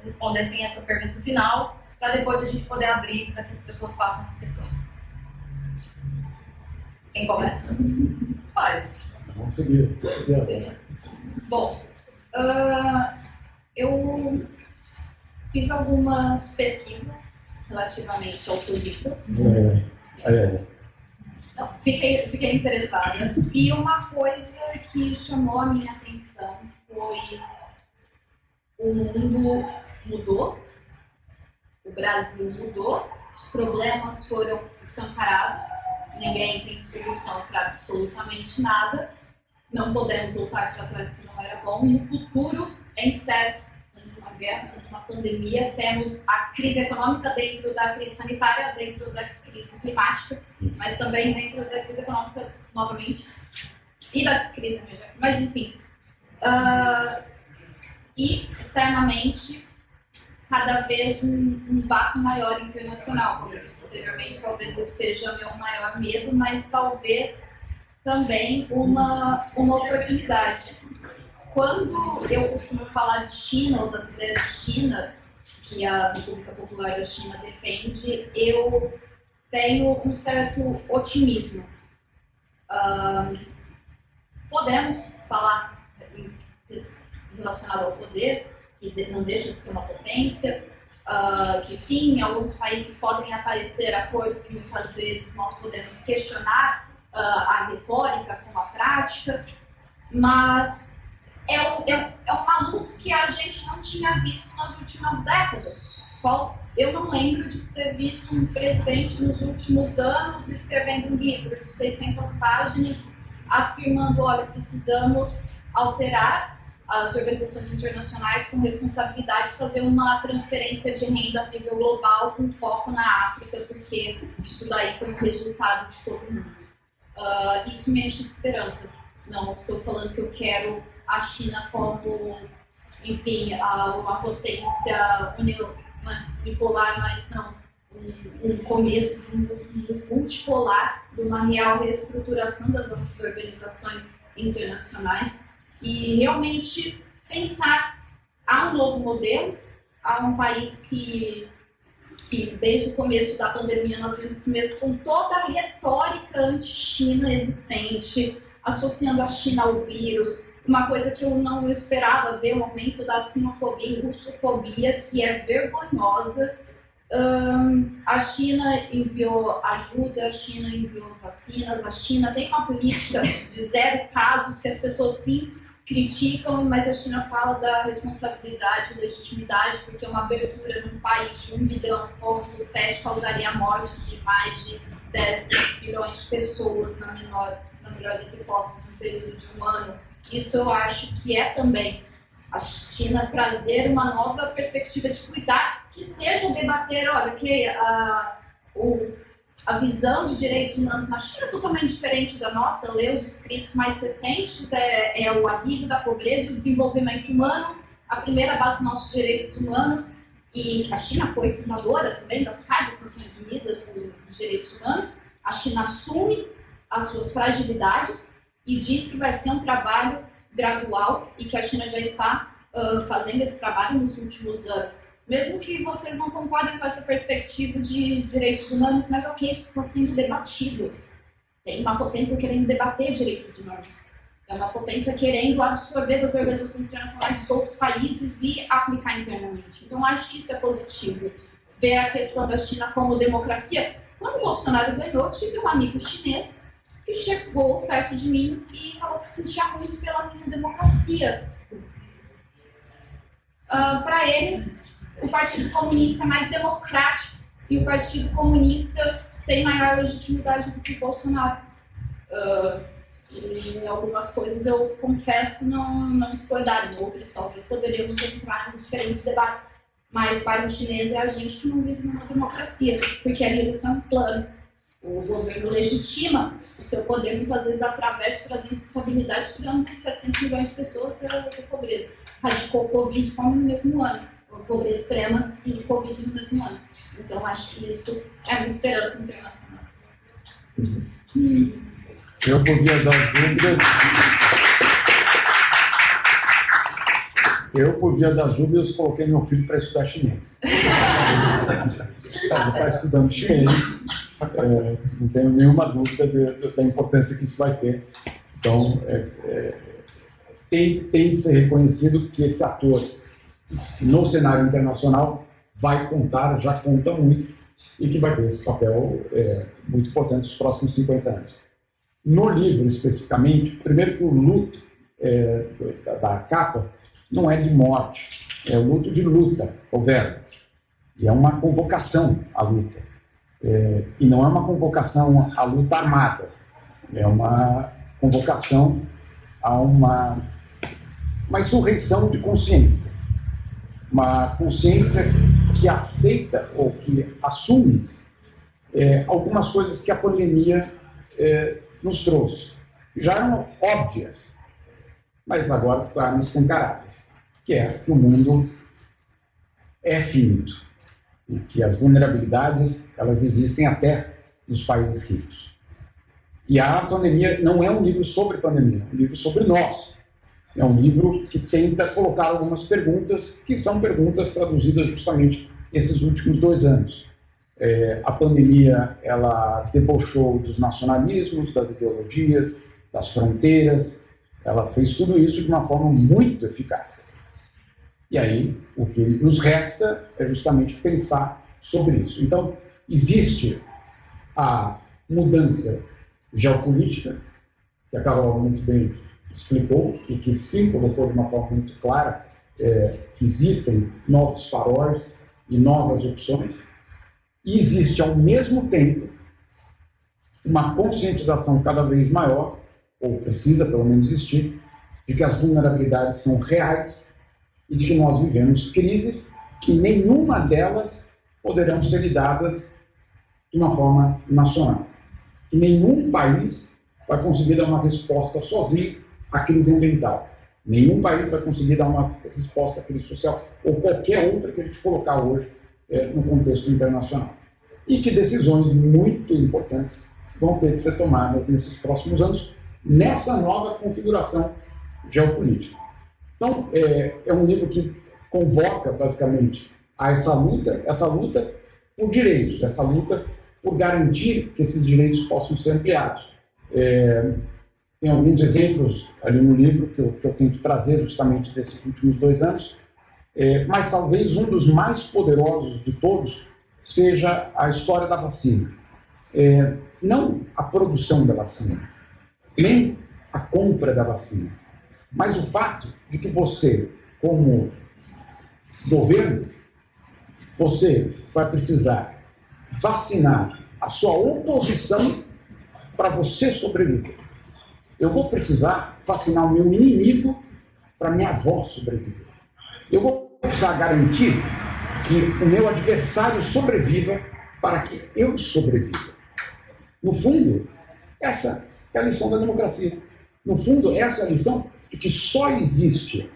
respondessem essa pergunta final, para depois a gente poder abrir para que as pessoas façam as questões. Quem começa? Vai. Vamos seguir. Bom, eu fiz algumas pesquisas relativamente ao seu livro. Não, fiquei interessada. E uma coisa que chamou a minha atenção foi foi o mundo mudou, o Brasil mudou, os problemas foram escancarados, ninguém tem solução para absolutamente nada, não podemos voltar para trás que não era bom, e o futuro é incerto. Temos uma guerra, temos uma pandemia, temos a crise econômica dentro da crise sanitária, dentro da crise climática, mas também dentro da crise econômica novamente, e da crise emergente. Mas enfim, e externamente, cada vez um vácuo maior internacional. Como eu disse anteriormente, talvez esse seja meu maior medo, mas talvez também uma oportunidade. Quando eu costumo falar de China, ou das ideias de China, que a República Popular da China defende, eu tenho um certo otimismo. Podemos falar relacionado ao poder, que não deixa de ser uma potência, que sim, em alguns países podem aparecer acordos que muitas vezes nós podemos questionar a retórica com a prática, mas é uma luz que a gente não tinha visto nas últimas décadas. Eu não lembro de ter visto um presidente nos últimos anos escrevendo um livro de 600 páginas afirmando, olha, precisamos alterar as organizações internacionais com responsabilidade de fazer uma transferência de renda a nível global com foco na África, porque isso daí foi um resultado de todo mundo. Isso me enche de esperança. Não estou falando que eu quero a China como, enfim, uma potência unipolar, mas não, um começo de um multipolar, de uma real reestruturação das nossas organizações internacionais e realmente pensar há um novo modelo, há um país que desde o começo da pandemia nós vimos que mesmo com toda a retórica anti-China existente, associando a China ao vírus, uma coisa que eu não esperava ver, o aumento da sinofobia e russofobia, que é vergonhosa. A China enviou ajuda, a China enviou vacinas, a China tem uma política de 0 casos que as pessoas sim criticam, mas a China fala da responsabilidade e legitimidade, porque uma abertura num país de 1,7 bilhão causaria a morte de mais de 10 bilhões de pessoas, na melhor das hipóteses, no período de 1 ano. Isso eu acho que é também a China trazer uma nova perspectiva de cuidar, que seja debater, olha, que a visão de direitos humanos na China é totalmente diferente da nossa. Ler os escritos mais recentes, é o alívio da pobreza, o desenvolvimento humano, a primeira base dos nossos direitos humanos, e a China foi fundadora também das Nações Unidas dos Direitos Humanos. A China assume as suas fragilidades e diz que vai ser um trabalho gradual e que a China já está fazendo esse trabalho nos últimos anos. Mesmo que vocês não concordem com essa perspectiva de direitos humanos, mas ok, isso está sendo debatido. Tem uma potência querendo debater direitos humanos. Tem uma potência querendo absorver das organizações internacionais dos outros países e aplicar internamente. Então, acho que isso é positivo. Ver a questão da China como democracia. Quando o Bolsonaro ganhou, tive um amigo chinês que chegou perto de mim e falou que sentia muito pela minha democracia. Para ele, o Partido Comunista é mais democrático e o Partido Comunista tem maior legitimidade do que o Bolsonaro. E algumas coisas eu confesso não discordar, outras talvez poderíamos entrar em diferentes debates. Mas para o chinês é a gente que não vive numa democracia, porque ali eles são um plano. O governo legitima o seu poder muitas vezes através de trazer estabilidade, tirando 700 milhões de pessoas da pobreza. Radicou o Covid como no mesmo ano. Pobreza extrema e Covid no mesmo ano. Então, acho que isso é uma esperança internacional. Eu podia dar dúvidas. Eu podia dar dúvidas, coloquei meu filho para estudar chinês. Ele está estudando chinês. Não tenho nenhuma dúvida da importância que isso vai ter. Então, tem de ser reconhecido que esse ator no cenário internacional vai contar, já conta muito, e que vai ter esse papel muito importante nos próximos 50 anos. No livro, especificamente, primeiro que o luto da capa não é de morte, é luto de luta, o verbo. E é uma convocação à luta. E não é uma convocação à luta armada, é uma convocação a uma insurreição de consciências. Uma consciência que aceita ou que assume algumas coisas que a pandemia nos trouxe. Já eram óbvias, mas agora ficaram escancaradas, que é que o mundo é finito e que as vulnerabilidades elas existem até nos países ricos. E a pandemia não é um livro sobre pandemia, é um livro sobre nós. É um livro que tenta colocar algumas perguntas que são perguntas traduzidas justamente esses últimos 2 anos. A pandemia ela debochou dos nacionalismos, das ideologias, das fronteiras. Ela fez tudo isso de uma forma muito eficaz. E aí, o que nos resta é justamente pensar sobre isso. Então, existe a mudança geopolítica, que a Carol muito bem explicou, e que sim colocou de uma forma muito clara, que existem novos faróis e novas opções, e existe, ao mesmo tempo, uma conscientização cada vez maior, ou precisa pelo menos existir, de que as vulnerabilidades são reais e de que nós vivemos crises que nenhuma delas poderão ser lidadas de uma forma nacional. Que nenhum país vai conseguir dar uma resposta sozinho à crise ambiental. Nenhum país vai conseguir dar uma resposta à crise social ou qualquer outra que a gente colocar hoje no contexto internacional. E que decisões muito importantes vão ter que ser tomadas nesses próximos anos, nessa nova configuração geopolítica. Então, é um livro que convoca, basicamente, a essa luta por direitos, essa luta por garantir que esses direitos possam ser ampliados. Tem alguns exemplos ali no livro que eu tento trazer justamente desses últimos 2 anos, mas talvez um dos mais poderosos de todos seja a história da vacina. Não a produção da vacina, nem a compra da vacina, mas o fato de que você, como governo, você vai precisar vacinar a sua oposição para você sobreviver. Eu vou precisar vacinar o meu inimigo para minha avó sobreviver. Eu vou precisar garantir que o meu adversário sobreviva para que eu sobreviva. No fundo, essa é a lição da democracia. No fundo, essa é a lição de que só existe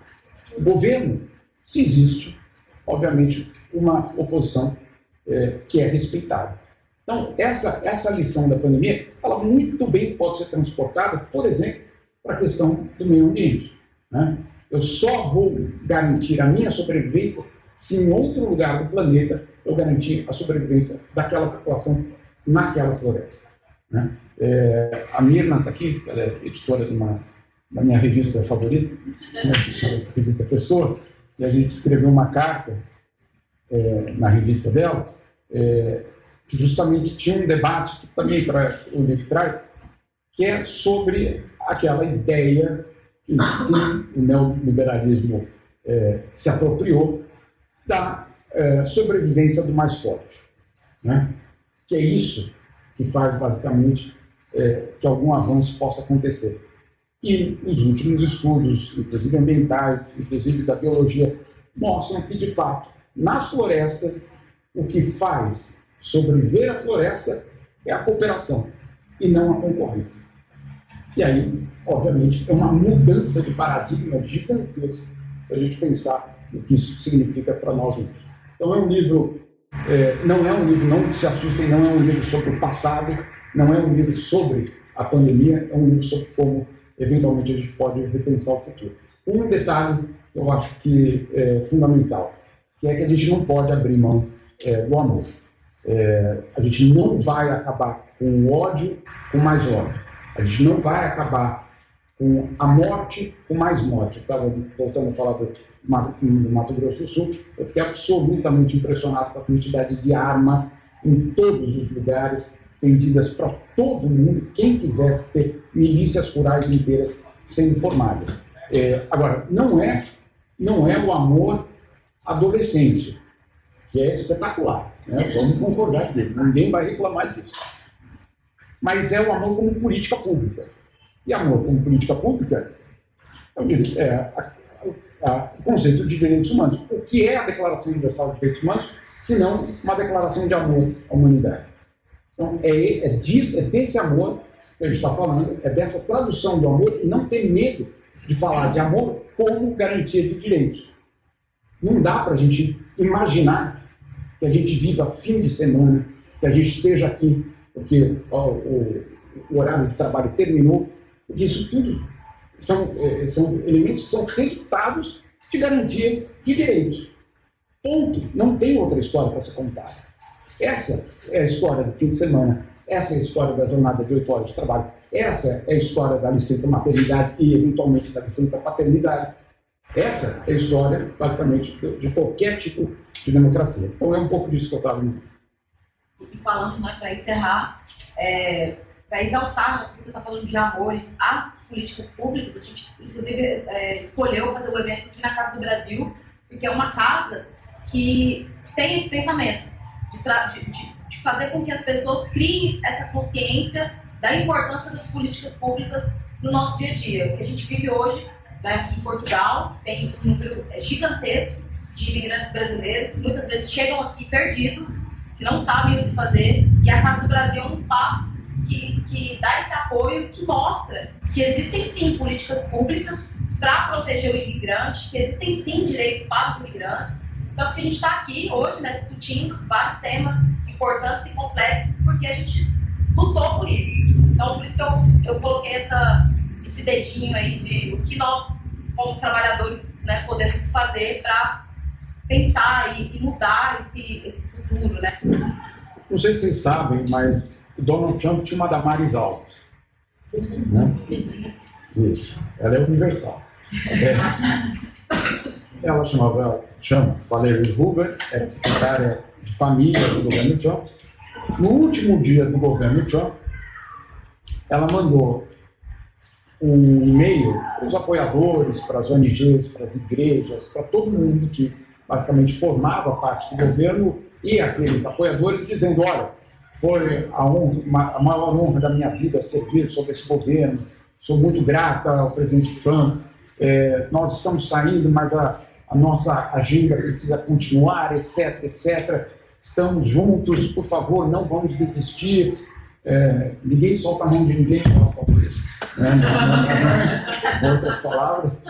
governo se existe, obviamente, uma oposição que é respeitada. Então, essa lição da pandemia, ela muito bem pode ser transportada, por exemplo, para a questão do meio ambiente. Né? Eu só vou garantir a minha sobrevivência se em outro lugar do planeta eu garantir a sobrevivência daquela população naquela floresta. Né? A Mirna está aqui, ela é editora da minha revista favorita, a revista Pessoa, e a gente escreveu uma carta na revista dela, que justamente tinha um debate, que também para o livro traz, que é sobre aquela ideia que sim, o neoliberalismo se apropriou da sobrevivência do mais forte. Né? Que é isso que faz, basicamente, que algum avanço possa acontecer. E os últimos estudos, inclusive ambientais, inclusive da biologia, mostram que, de fato, nas florestas, o que faz sobreviver a floresta é a cooperação e não a concorrência. E aí, obviamente, é uma mudança de paradigma gigantesca se a gente pensar o que isso significa para nós mesmos. Então é um livro, não se assustem, não é um livro sobre o passado, não é um livro sobre a pandemia, é um livro sobre como, eventualmente, a gente pode repensar o futuro. Um detalhe que eu acho que é fundamental, que é que a gente não pode abrir mão do amor. A gente não vai acabar com o ódio com mais ódio. A gente não vai acabar com a morte com mais morte. Eu estava voltando a falar do Mato Grosso do Sul, eu fiquei absolutamente impressionado com a quantidade de armas em todos os lugares, vendidas para todo mundo, quem quisesse ter milícias rurais inteiras sendo formadas. Agora, não é não é o amor adolescente, que é espetacular, né? Vamos concordar com isso, ninguém vai reclamar disso. Mas é o amor como política pública. E amor como política pública o conceito de direitos humanos. O que é a Declaração Universal de Direitos Humanos, se não uma declaração de amor à humanidade? Então, é desse amor que a gente está falando, é dessa tradução do amor, e não ter medo de falar de amor como garantia de direitos. Não dá para a gente imaginar que a gente viva fim de semana, que a gente esteja aqui, porque o horário de trabalho terminou, porque isso tudo são elementos que são resultados de garantias de direitos. Ponto. Não tem outra história para ser contada. Essa é a história do fim de semana, essa é a história da jornada de 8 horas de trabalho, essa é a história da licença maternidade e, eventualmente, da licença paternidade. Essa é a história, basicamente, de qualquer tipo de democracia. Então, é um pouco disso que eu estava dizendo. E falando, né, para encerrar, para exaltar, já que você está falando de amor às políticas públicas, a gente, inclusive, escolheu fazer o evento aqui na Casa do Brasil, porque é uma casa que tem esse pensamento de fazer com que as pessoas criem essa consciência da importância das políticas públicas no nosso dia a dia. O que a gente vive hoje, né, aqui em Portugal, tem um número gigantesco de imigrantes brasileiros que muitas vezes chegam aqui perdidos, que não sabem o que fazer, e a Casa do Brasil é um espaço que dá esse apoio, que mostra que existem sim políticas públicas para proteger o imigrante, que existem sim direitos para os imigrantes. Tanto que a gente está aqui hoje, né, discutindo vários temas importantes e complexos, porque a gente lutou por isso. Então, por isso que eu coloquei esse dedinho aí de o que nós, como trabalhadores, né, podemos fazer para pensar e mudar esse futuro, né? Não sei se vocês sabem, mas o Donald Trump tinha uma Damares Alves. Né? Isso. Ela é universal. Ela chama Valerie Huber, é secretária de família do governo Trump. No último dia do governo Trump, ela mandou um e-mail para os apoiadores, para as ONGs, para as igrejas, para todo mundo que basicamente formava parte do governo e aqueles apoiadores, dizendo: olha, foi a maior honra da minha vida servir sob esse governo, sou muito grata ao presidente Trump, nós estamos saindo, mas a nossa agenda precisa continuar, etc, etc. Estamos juntos, por favor, não vamos desistir. Ninguém solta a mão de ninguém, nós falamos isso. Em outras palavras.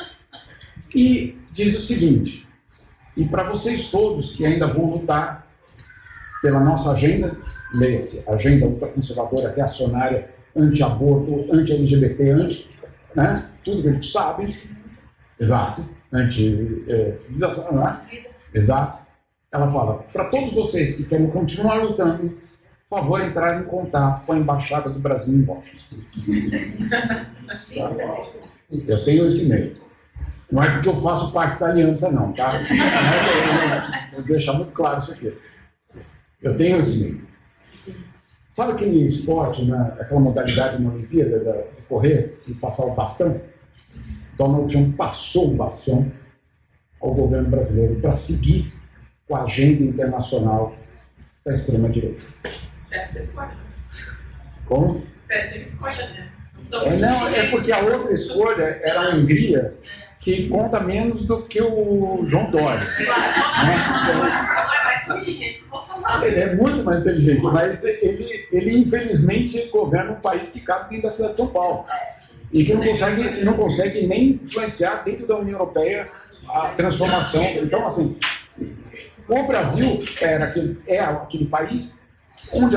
E diz o seguinte: e para vocês todos que ainda vão lutar pela nossa agenda, leia-se, agenda ultraconservadora, reacionária, anti-aborto, anti-LGBT, né? Tudo que a gente sabe, exato, anti-civilização, né? Exato. Ela fala: para todos vocês que querem continuar lutando, por favor, entrar em contato com a Embaixada do Brasil em Washington. Eu tenho esse e-mail. Não é porque eu faço parte da aliança, não, tá? Vou deixar muito claro isso aqui. Eu tenho esse e-mail. Sabe aquele esporte, né, aquela modalidade na Olimpíada de correr e passar o bastão? Donald Trump passou o bastão ao governo brasileiro para seguir com a agenda internacional da extrema-direita. Péssima escolha. Como? Péssima escolha, né? Não, é porque a outra escolha era a Hungria, que conta menos do que o João Dória. Ele é muito mais inteligente, mas ele infelizmente governa um país que cabe dentro da cidade de São Paulo. E que não consegue nem influenciar dentro da União Europeia a transformação. Então, assim, o Brasil é aquele país onde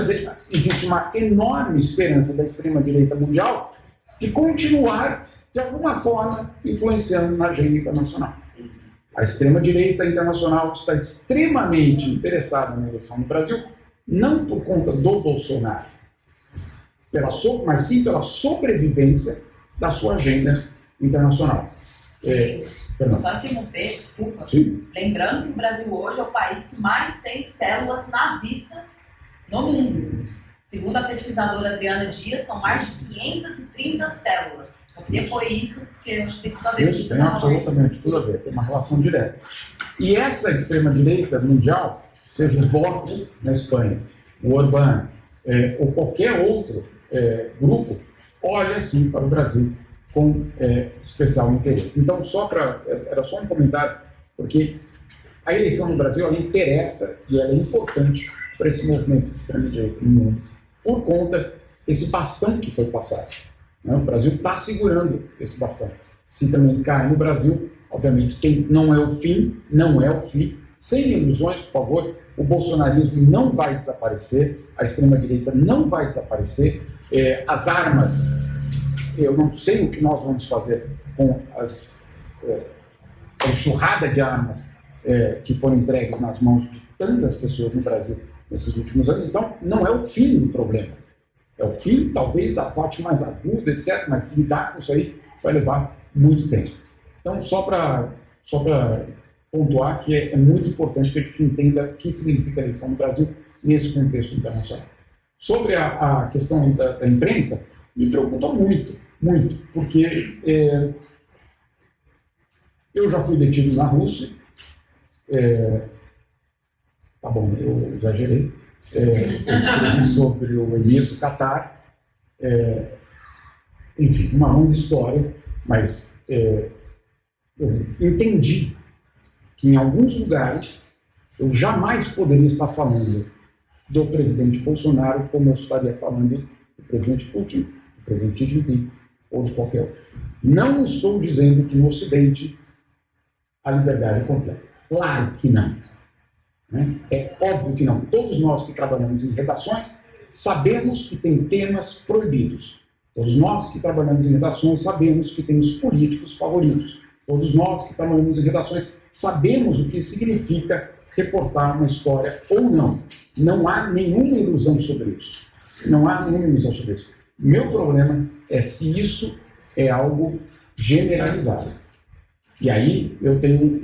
existe uma enorme esperança da extrema-direita mundial de continuar, de alguma forma, influenciando na agenda internacional. A extrema-direita internacional está extremamente interessada na eleição no Brasil, não por conta do Bolsonaro, mas sim pela sobrevivência da sua agenda internacional. Só interromper, desculpa. Sim. Lembrando que o Brasil hoje é o país que mais tem células nazistas no mundo. Segundo a pesquisadora Adriana Dias, são mais de 530 células. Só queria pôr isso, porque eu acho que tem tudo a ver com Isso tem absolutamente tudo a ver, tem uma relação direta. E essa extrema-direita mundial, seja o Vox na Espanha, o Orbán, ou qualquer outro grupo, olha assim para o Brasil com especial interesse. Então, era só um comentário, porque a eleição no Brasil ela interessa e ela é importante para esse movimento de extrema-direita no mundo, por conta desse bastão que foi passado. Né? O Brasil está segurando esse bastão. Se também cai no Brasil, obviamente, não é o fim, não é o fim. Sem ilusões, por favor, o bolsonarismo não vai desaparecer, a extrema-direita não vai desaparecer, as armas, eu não sei o que nós vamos fazer com a enxurrada de armas que foram entregues nas mãos de tantas pessoas no Brasil nesses últimos anos. Então, não é o fim do problema. É o fim, talvez, da parte mais aguda, etc., mas lidar com isso aí vai levar muito tempo. Então, só para pontuar que é muito importante que a gente entenda o que significa a eleição no Brasil nesse contexto internacional. Sobre a questão da imprensa, me preocupa muito, muito, porque eu já fui detido na Rússia, tá bom, eu exagerei, eu escrevi sobre o emir do Catar, enfim, uma longa história, mas eu entendi que em alguns lugares eu jamais poderia estar falando do presidente Bolsonaro como eu estaria falando do presidente Putin, do presidente Xi Jinping ou de qualquer outro. Não estou dizendo que no Ocidente a liberdade é completa. Claro que não. Né? É óbvio que não. Todos nós que trabalhamos em redações sabemos que tem temas proibidos. Todos nós que trabalhamos em redações sabemos que temos políticos favoritos. Todos nós que trabalhamos em redações sabemos o que significa reportar uma história ou não. Não há nenhuma ilusão sobre isso. Não há nenhuma ilusão sobre isso. Meu problema é se isso é algo generalizado. E aí eu tenho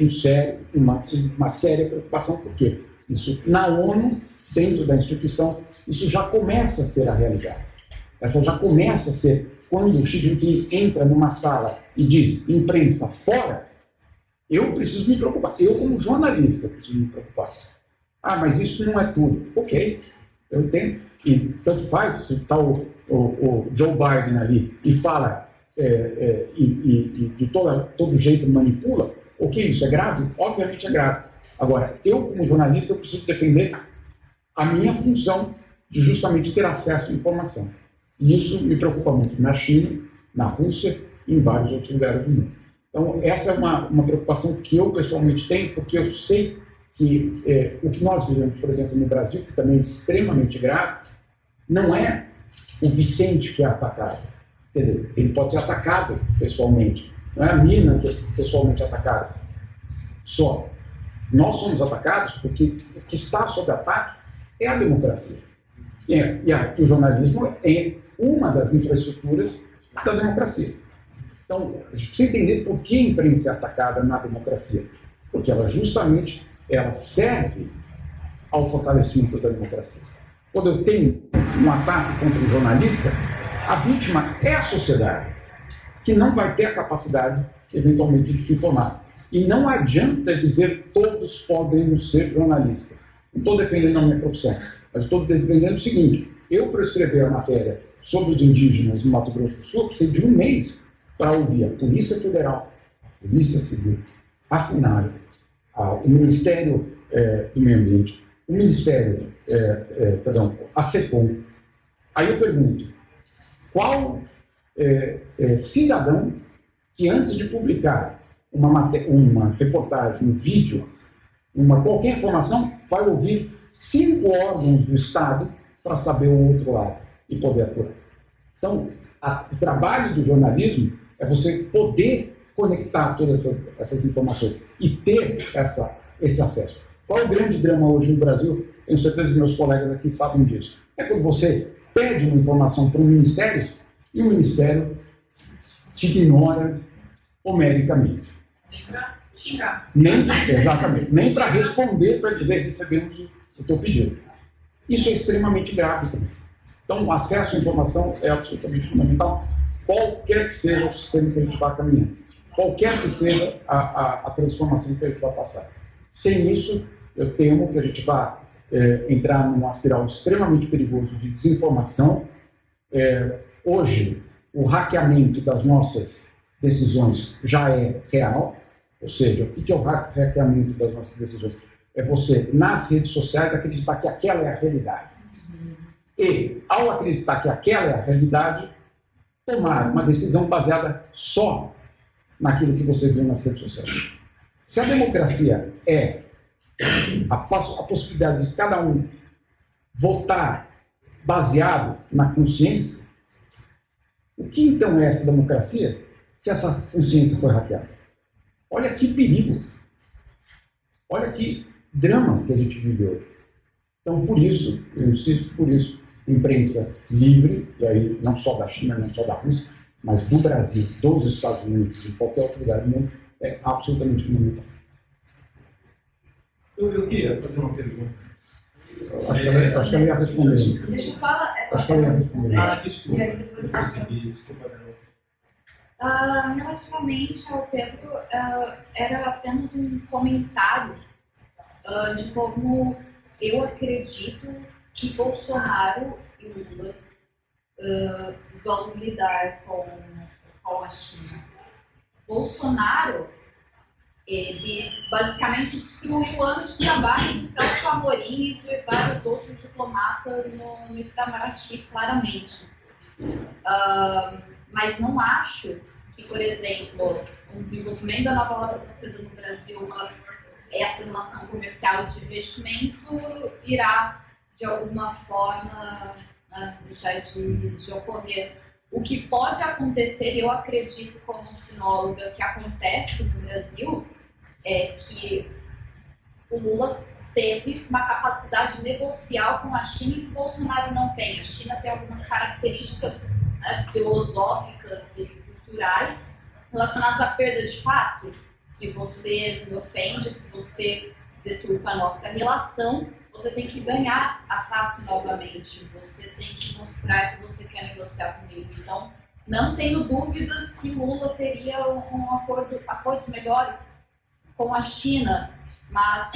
uma séria preocupação, porque isso, na ONU, dentro da instituição, isso já começa a ser a realidade. Essa já começa a ser, quando o Xi Jinping entra numa sala e diz, imprensa fora, eu preciso me preocupar. Eu, como jornalista, preciso me preocupar. Ah, mas isso não é tudo. Ok, eu entendo. E tanto faz, se está o Joe Biden ali e fala e de todo jeito manipula, ok, isso é grave? Obviamente é grave. Agora, eu, como jornalista, eu preciso defender a minha função de justamente ter acesso à informação. E isso me preocupa muito na China, na Rússia e em vários outros lugares do mundo. Então, essa é uma preocupação que eu pessoalmente tenho, porque eu sei que o que nós vivemos, por exemplo, no Brasil, que também é extremamente grave, não é o Vicente que é atacado. Quer dizer, ele pode ser atacado pessoalmente. Não é a Mina que é pessoalmente atacada. Só. Nós somos atacados porque o que está sob ataque é a democracia. E o jornalismo é uma das infraestruturas da democracia. Então, a gente precisa entender por que a imprensa é atacada na democracia. Porque ela justamente serve ao fortalecimento da democracia. Quando eu tenho um ataque contra um jornalista, a vítima é a sociedade, que não vai ter a capacidade, eventualmente, de se informar. E não adianta dizer todos podemos ser jornalistas. Não estou defendendo a minha profissão, mas estou defendendo o seguinte: eu, para escrever a matéria sobre os indígenas no Mato Grosso do Sul, precisei de um mês para ouvir a Polícia Federal, a Polícia Civil, a FUNAI, o Ministério do Meio Ambiente, o Ministério, a CEPOM. Aí eu pergunto, qual cidadão que antes de publicar uma reportagem, um vídeo, qualquer informação, vai ouvir 5 órgãos do Estado para saber o outro lado e poder atuar? Então, o trabalho do jornalismo é você poder conectar todas essas informações e ter esse acesso. Qual é o grande drama hoje no Brasil? Tenho certeza que meus colegas aqui sabem disso. É quando você pede uma informação para o Ministério e o Ministério te ignora homericamente. Nem para xingar. Exatamente. Nem para responder, para dizer que recebemos o teu pedido. Isso é extremamente grave também. Então, o acesso à informação é absolutamente fundamental. qualquer que seja o sistema que a gente vai caminhando, qualquer que seja a transformação que a gente vai passar. Sem isso, eu temo que a gente vai entrar numa espiral extremamente perigosa de desinformação. Hoje, o hackeamento das nossas decisões já é real, ou seja, o que é o hackeamento das nossas decisões? É você, nas redes sociais, acreditar que aquela é a realidade. E, ao acreditar que aquela é a realidade, tomar uma decisão baseada só naquilo que você viu nas redes sociais. Se a democracia é a possibilidade de cada um votar baseado na consciência, o que então é essa democracia se essa consciência foi hackeada? Olha que perigo, olha que drama que a gente vive hoje. Então, por isso, eu insisto por isso, imprensa livre, e aí não só da China, não só da Rússia, mas do Brasil, dos Estados Unidos, de qualquer outro lugar do mundo, é absolutamente fundamental. Eu queria fazer uma pergunta. Acho que ela ia responder. Deixa eu só... Acho que ela ia responder. Desculpa. E aí depois eu passo. Desculpa, não. Relativamente ao Pedro, era apenas um comentário de como eu acredito que Bolsonaro e Lula vão lidar com a China. Bolsonaro, ele basicamente destruiu o ano de trabalho do Celso Amorim e de vários outros diplomatas no Itamaraty, claramente. Mas não acho que, por exemplo, o desenvolvimento da nova rota da seda no Brasil, essa relação comercial de investimento, irá, de alguma forma, deixar de ocorrer. O que pode acontecer, eu acredito como sinóloga, que acontece no Brasil, é que o Lula teve uma capacidade negocial com a China que o Bolsonaro não tem. A China tem algumas características filosóficas e culturais relacionadas à perda de face. Se você me ofende, se você deturpa a nossa relação, você tem que ganhar a face novamente. Você tem que mostrar que você quer negociar comigo. Então, não tenho dúvidas que Lula teria acordos melhores com a China, mas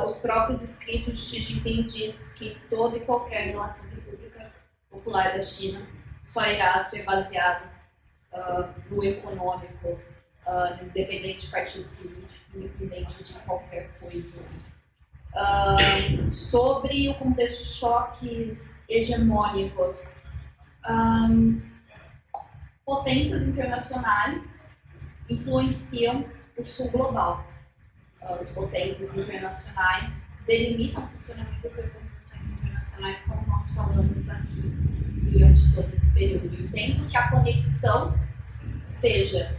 os próprios escritos de Xi Jinping diz que toda e qualquer relação república popular da China só irá ser baseado no econômico, independente de partido político, independente de qualquer coisa. Sobre o contexto de choques hegemônicos, potências internacionais influenciam o sul global. As potências internacionais delimitam o funcionamento das organizações internacionais, como nós falamos aqui durante todo esse período. Entendo que a conexão seja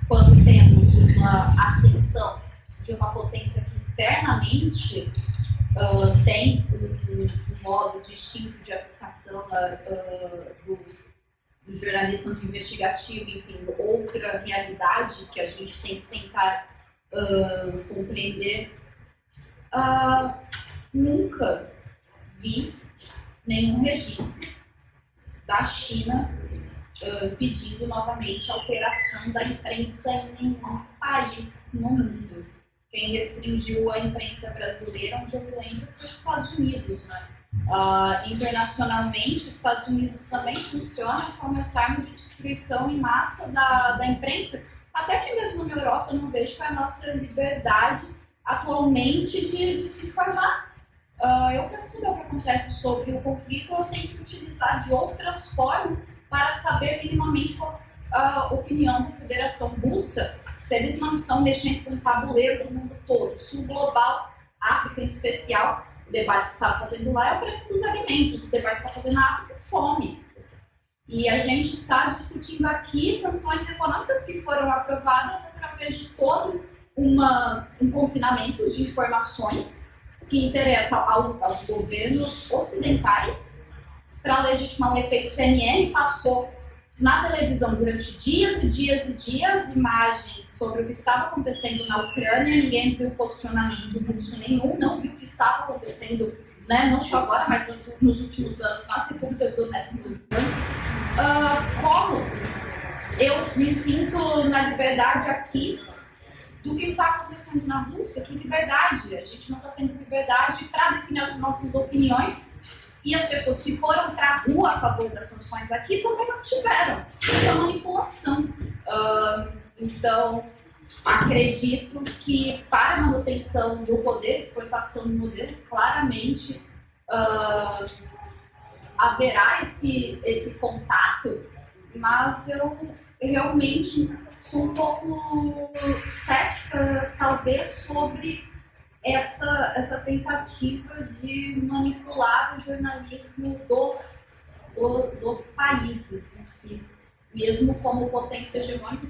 quando temos uma ascensão de uma potência que internamente tem um modo distinto de aplicação do jornalismo investigativo, enfim, outra realidade que a gente tem que tentar compreender. Nunca vi nenhum registro da China pedindo novamente alteração da imprensa em nenhum país no mundo. Quem restringiu a imprensa brasileira, onde eu me lembro, foi os Estados Unidos, né? Internacionalmente, os Estados Unidos também funcionam como essa arma de destruição em massa da imprensa. Até que mesmo na Europa eu não vejo qual é a nossa liberdade atualmente de se informar. Eu quero saber o que acontece sobre o conflito, eu tenho que utilizar de outras formas para saber minimamente qual a opinião da Federação Russa, se eles não estão mexendo com o tabuleiro do mundo todo. Sul global, África em especial, o debate que você está fazendo lá é o preço dos alimentos, o debate que está fazendo na África é fome. E a gente está discutindo aqui sanções econômicas que foram aprovadas através de todo um confinamento de informações que interessa aos governos ocidentais para legitimar um efeito CNN. Passou na televisão durante dias e dias e dias imagens sobre o que estava acontecendo na Ucrânia, ninguém viu posicionamento russo nenhum, não viu o que estava acontecendo né, não só agora, mas nos últimos anos, nas repúblicas do Donetsk, como eu me sinto na liberdade aqui do que está acontecendo na Rússia. Que liberdade? A gente não está tendo liberdade para definir as nossas opiniões, e as pessoas que foram para a rua a favor das sanções aqui também não tiveram essa manipulação. Então, acredito que para a manutenção do poder, exploitação do poder, claramente haverá esse contato, mas eu realmente sou um pouco cética, talvez, sobre essa tentativa de manipular o jornalismo dos países em si. Mesmo como potência hegemônica,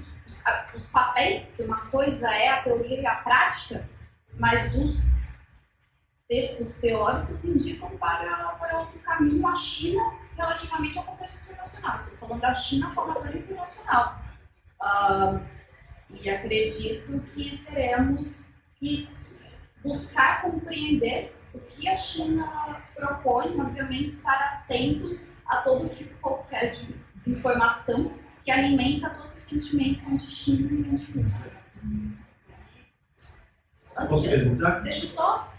os papéis, que uma coisa é a teoria e a prática, mas os textos teóricos indicam para outro caminho a China relativamente ao contexto internacional. Estou falando da China como ator internacional. E acredito que teremos que buscar compreender o que a China propõe, obviamente estar atentos a todo tipo qualquer de desinformação que alimenta todo esse sentimento anti-China e anti-Rússia. Posso perguntar? Deixa eu só.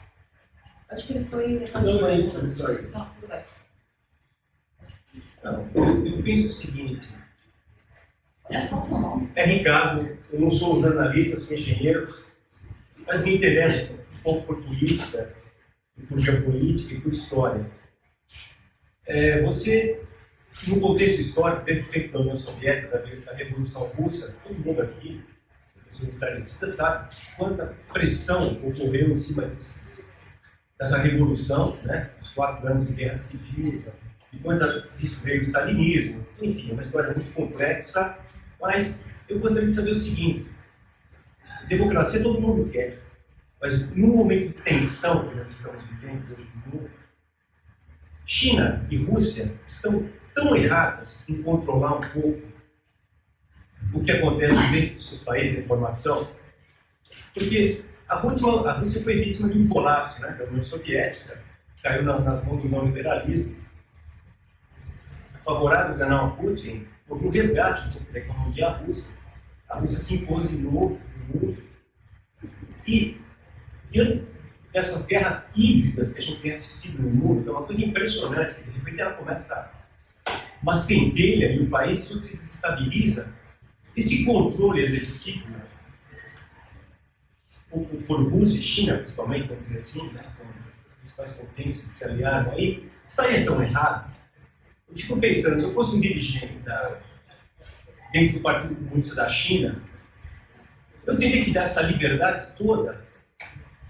Acho que ele foi. Não, aí, sorry. Não, tudo bem. Não, eu penso o seguinte. É só o seu nome. É Ricardo, eu não sou jornalista, sou engenheiro, mas me interesso um pouco por política, por geopolítica e por história. Você, no contexto histórico, desde o tempo da União Soviética, da Revolução Russa, todo mundo aqui, pessoas esclarecidas, sabe quanta pressão ocorreu em cima dessa revolução, né? Os 4 anos de guerra civil, depois disso veio o stalinismo, enfim, é uma história muito complexa, mas eu gostaria de saber o seguinte: democracia todo mundo quer, mas num momento de tensão que nós estamos vivendo hoje no mundo, China e Rússia estão tão erradas em controlar um pouco o que acontece dentro dos seus países de informação, porque a Rússia foi vítima de um colapso, né, da União Soviética, caiu nas mãos do neoliberalismo. Favoráveis a não a Putin, houve um resgate da economia russa. A Rússia se impôs de novo no mundo. E, diante dessas guerras híbridas que a gente tem assistido no mundo, que é uma coisa impressionante, que de repente ela começa uma centelha e o país tudo se desestabiliza. Esse controle exercido por Rússia e China, principalmente, vamos dizer assim, né, são as principais potências que se aliaram aí, estaria tão errado? Eu fico pensando, se eu fosse um dirigente dentro do Partido Comunista da China, eu teria que dar essa liberdade toda,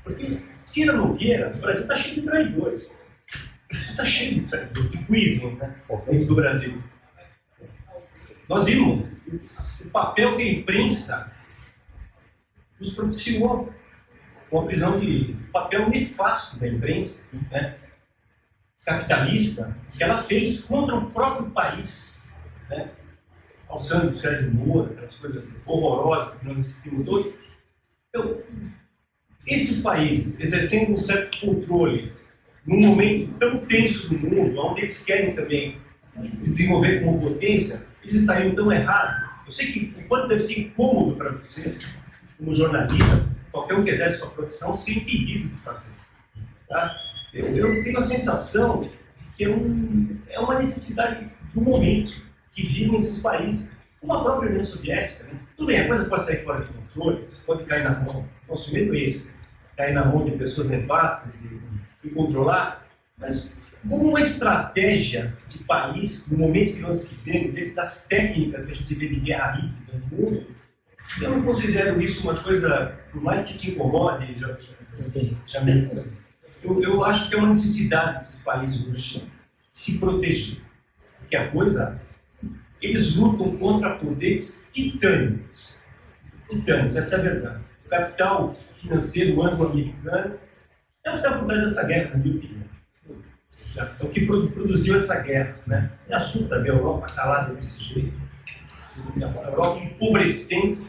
porque, queira ou não queira, o Brasil está cheio de traidores. O Brasil está cheio de traidores, de quizzings, né, dentro do Brasil. Nós vimos o papel que a imprensa nos propiciou, com a prisão de papel nefasto da imprensa, né, capitalista, que ela fez contra o próprio país, né, alçando o Sérgio Moro, aquelas coisas horrorosas que nós assistimos todos. Então, esses países, exercendo um certo controle, num momento tão tenso do mundo, onde eles querem também se desenvolver como potência, eles estariam tão errados. Eu sei que o quanto deve ser incômodo para você, como jornalista, qualquer um que exerce sua profissão, ser impedido de fazer. Tá? Eu tenho a sensação de que é uma necessidade do momento que vivem esses países. Como a própria União Soviética, né? Tudo bem, a coisa pode sair fora de controle, você pode cair na mão, nosso medo é esse, cair na mão de pessoas nefastas e controlar, mas como uma estratégia de país, no momento que nós vivemos, dentro das técnicas que a gente vê de guerra híbrida no mundo, eu não considero isso uma coisa, por mais que te incomode, eu acho que é uma necessidade desse país hoje se proteger. Porque a coisa, eles lutam contra poderes titânicos. Titânicos, essa é a verdade. O capital financeiro anglo-americano é o que está por trás dessa guerra, na minha opinião. É o que produziu essa guerra, né? Me assusta ver a Europa calada desse jeito. A Europa empobrecendo,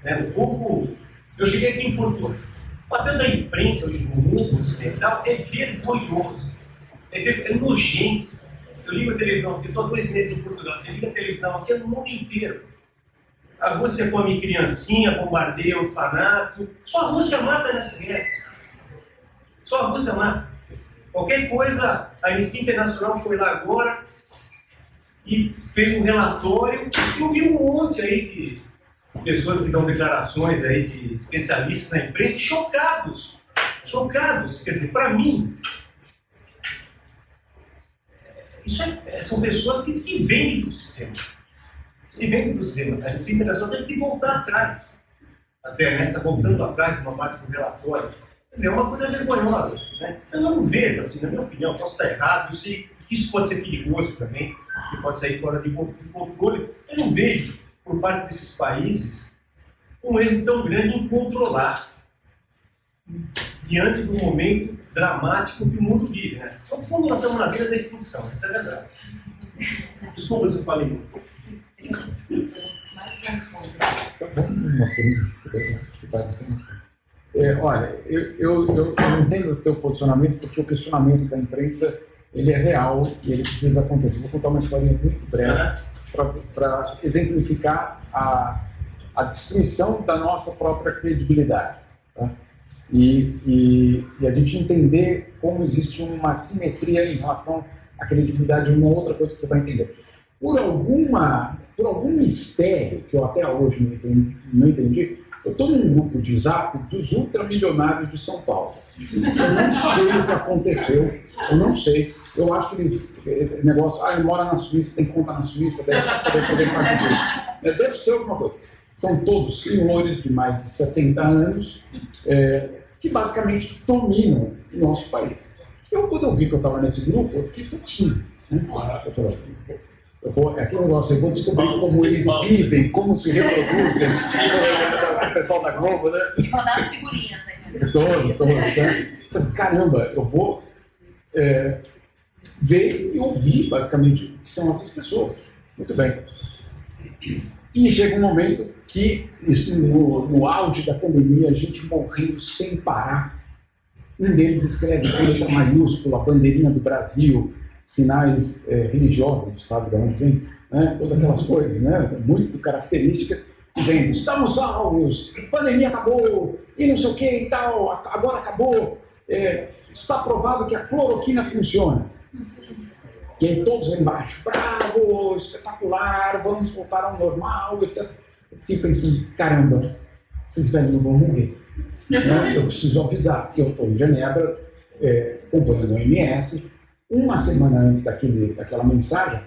né? O povo... Eu cheguei aqui em Portugal. O papel da imprensa hoje no mundo ocidental é vergonhoso. É nojento. Eu ligo a televisão, porque estou há 2 meses em Portugal, você liga a televisão aqui, é no mundo inteiro. A Rússia come criancinha, bombardeia orfanato. Só a Rússia mata nessa guerra. Só a Rússia mata. Qualquer coisa, a Anistia Internacional foi lá agora e fez um relatório. Eu vi um monte aí de pessoas que dão declarações aí de especialistas na imprensa chocados. Chocados. Quer dizer, para mim, são pessoas que se vendem do sistema. Se vendem do sistema. A Anistia Internacional tem que voltar atrás. Até, né? Está voltando atrás de uma parte do relatório. Quer dizer, é uma coisa vergonhosa. Né? Eu não vejo, assim, na minha opinião, posso estar errado, eu sei que isso pode ser perigoso também, que pode sair fora de controle. Eu não vejo, por parte desses países, um erro tão grande em controlar diante do momento dramático que o mundo vive. Né? Então, no fundo, nós estamos na beira da extinção, isso é verdade. Desculpa se eu falei muito. Olha, eu entendo o teu posicionamento, porque o questionamento da imprensa ele é real e ele precisa acontecer. Vou contar uma historinha muito breve para exemplificar a destruição da nossa própria credibilidade. Tá? E a gente entender como existe uma simetria em relação à credibilidade de uma outra coisa que você vai entender. Por algum mistério que eu até hoje não entendi, eu estou num grupo de zap dos ultramilionários de São Paulo. Eu não sei o que aconteceu, eu não sei. Eu acho que eles, negócio, ele mora na Suíça, tem conta na Suíça, deve poder fazer. Deve ser alguma coisa. São todos senhores de mais de 70 anos, que basicamente dominam o nosso país. Quando eu vi que eu estava nesse grupo, eu fiquei putinho. Né? Eu falei, aquele negócio, eu vou descobrir como eles vivem, como se reproduzem, o pessoal da Globo, né? E mandar as figurinhas, né? Todo. Caramba, eu vou ver e ouvir, basicamente, o que são essas pessoas. Muito bem. E chega um momento que, no auge da pandemia, a gente morrendo sem parar. Um deles escreve com letra maiúscula, a bandeirinha do Brasil, sinais religiosos, sabe de onde vem, né? Todas aquelas coisas, né? Muito características, dizendo, estamos salvos, a pandemia acabou, e não sei o que e tal, agora acabou, está provado que a cloroquina funciona. E aí todos lá embaixo, bravo, espetacular, vamos voltar ao normal, etc. Eu fiquei pensando, caramba, esses velhinhos vão morrer. Né? Eu preciso avisar, porque eu estou em Genebra, acompanhando a OMS. Uma semana antes daquela mensagem,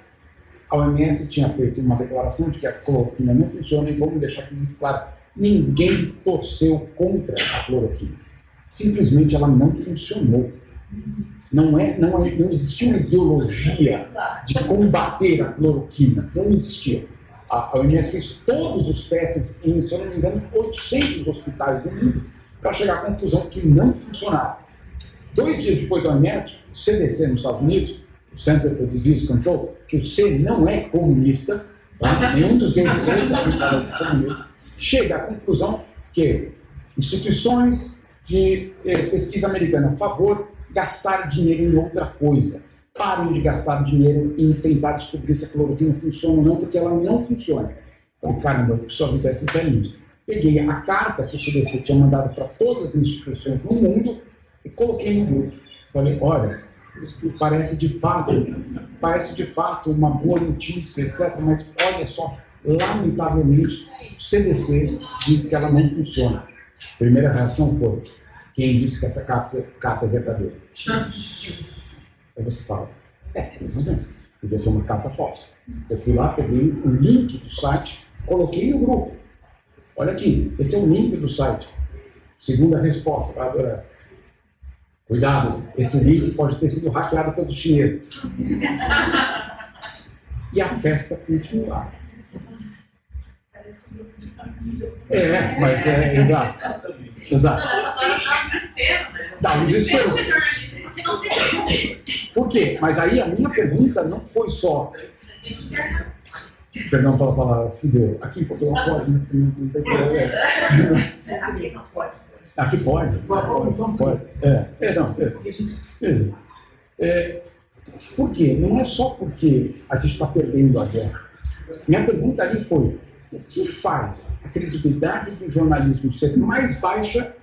a OMS tinha feito uma declaração de que a cloroquina não funciona, e vamos deixar aqui muito claro, ninguém torceu contra a cloroquina. Simplesmente ela não funcionou. Não existia uma ideologia de combater a cloroquina, não existia. A OMS fez todos os testes em, se eu não me engano, 800 hospitais do mundo para chegar à conclusão que não funcionava. 2 dias depois da OMS, o CDC nos Estados Unidos, o Center for Disease Control, que o C não é comunista, tá? Nenhum dos dois Cs é comunista, chega à conclusão que instituições de pesquisa americana, por favor, gastar dinheiro em outra coisa. Parem de gastar dinheiro em tentar descobrir se a cloroquina funciona ou não, porque ela não funciona. Então, caramba, eu preciso avisar esses velhinhos. Peguei a carta que o CDC tinha mandado para todas as instituições do mundo e coloquei no grupo. Falei, olha, isso parece de fato uma boa notícia, etc. Mas olha só, lamentavelmente, o CDC diz que ela não funciona. A primeira reação foi, quem disse que essa carta é verdadeira? Aí você fala, tem razão, podia ser uma carta falsa. Eu fui lá, peguei o link do site, coloquei no grupo. Olha aqui, esse é o link do site. Segunda resposta para a Adorância. Cuidado, esse link pode ter sido hackeado pelos chineses. E a festa continuava. Mas exato. Dá um desespero. Por quê? Mas aí a minha pergunta não foi só. Perdão pela palavra, fudeu. Aqui em Portugal pode, não tem problema. Aqui não pode. Aqui pode. Pode. Por quê? Não é só porque a gente está perdendo a guerra. Minha pergunta ali foi: o que faz a credibilidade do jornalismo ser mais baixa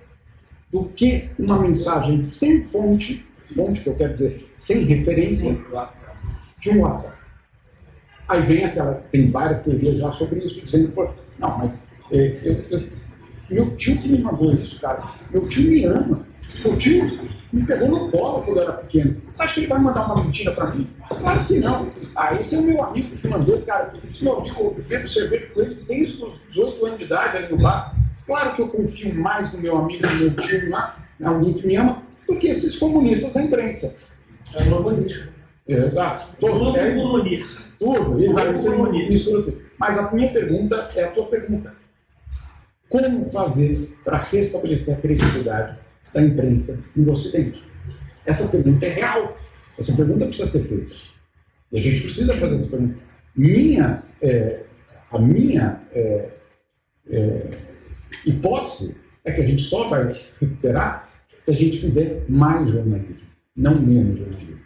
do que uma mensagem sem fonte que eu quero dizer, sem referência, de um WhatsApp? Aí vem tem várias teorias já sobre isso, dizendo, pô, não, mas meu tio que me mandou isso, cara, meu tio me ama, meu tio me pegou no colo quando eu era pequeno. Você acha que ele vai mandar uma mentira para mim? Claro que não. Esse é o meu amigo que mandou, cara, esse meu amigo, eu bebo cerveja com ele desde os 18 anos de idade ali no bar. Claro que eu confio mais no meu amigo, no meu tio lá, alguém que me ama, do que esses comunistas da imprensa. É uma política. Exato. Tudo comunista. Tudo. Ele vai ser mistura tudo. Mas a minha pergunta é a tua pergunta. Como fazer para restabelecer a credibilidade da imprensa no Ocidente? Essa pergunta é real. Essa pergunta precisa ser feita. E a gente precisa fazer essa pergunta. A minha hipótese é que a gente só vai recuperar se a gente fizer mais jornalismo, não menos jornalismo.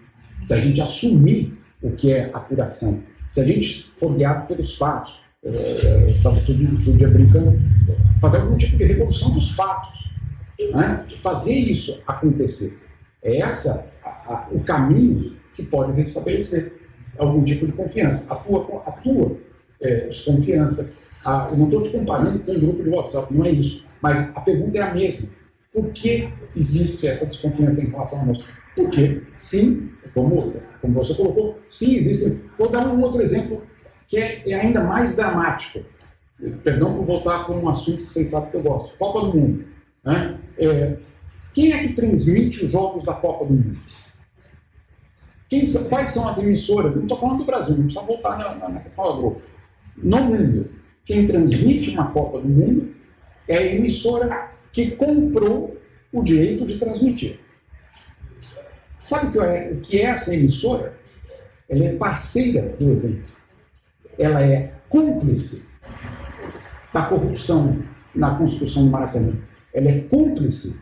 Se a gente assumir o que é apuração, se a gente for guiado pelos fatos, estava todo dia brincando, fazer algum tipo de revolução dos fatos, né? Fazer isso acontecer. É o caminho que pode restabelecer algum tipo de confiança. A tua desconfiança. Eu não estou te comparando com um grupo de WhatsApp, não é isso. Mas a pergunta é a mesma. Por que existe essa desconfiança em relação a nós? Porque, sim, como você colocou, sim, existe. Vou dar um outro exemplo que é ainda mais dramático. Perdão por voltar para um assunto que vocês sabem que eu gosto. Copa do Mundo. Né? Quem é que transmite os jogos da Copa do Mundo? Quais são as emissoras? Não estou falando do Brasil, não precisa voltar na questão da Globo. No mundo, quem transmite uma Copa do Mundo é a emissora que comprou o direito de transmitir. Sabe o que é essa emissora? Ela é parceira do evento. Ela é cúmplice da corrupção na construção do Maracanã. Ela é cúmplice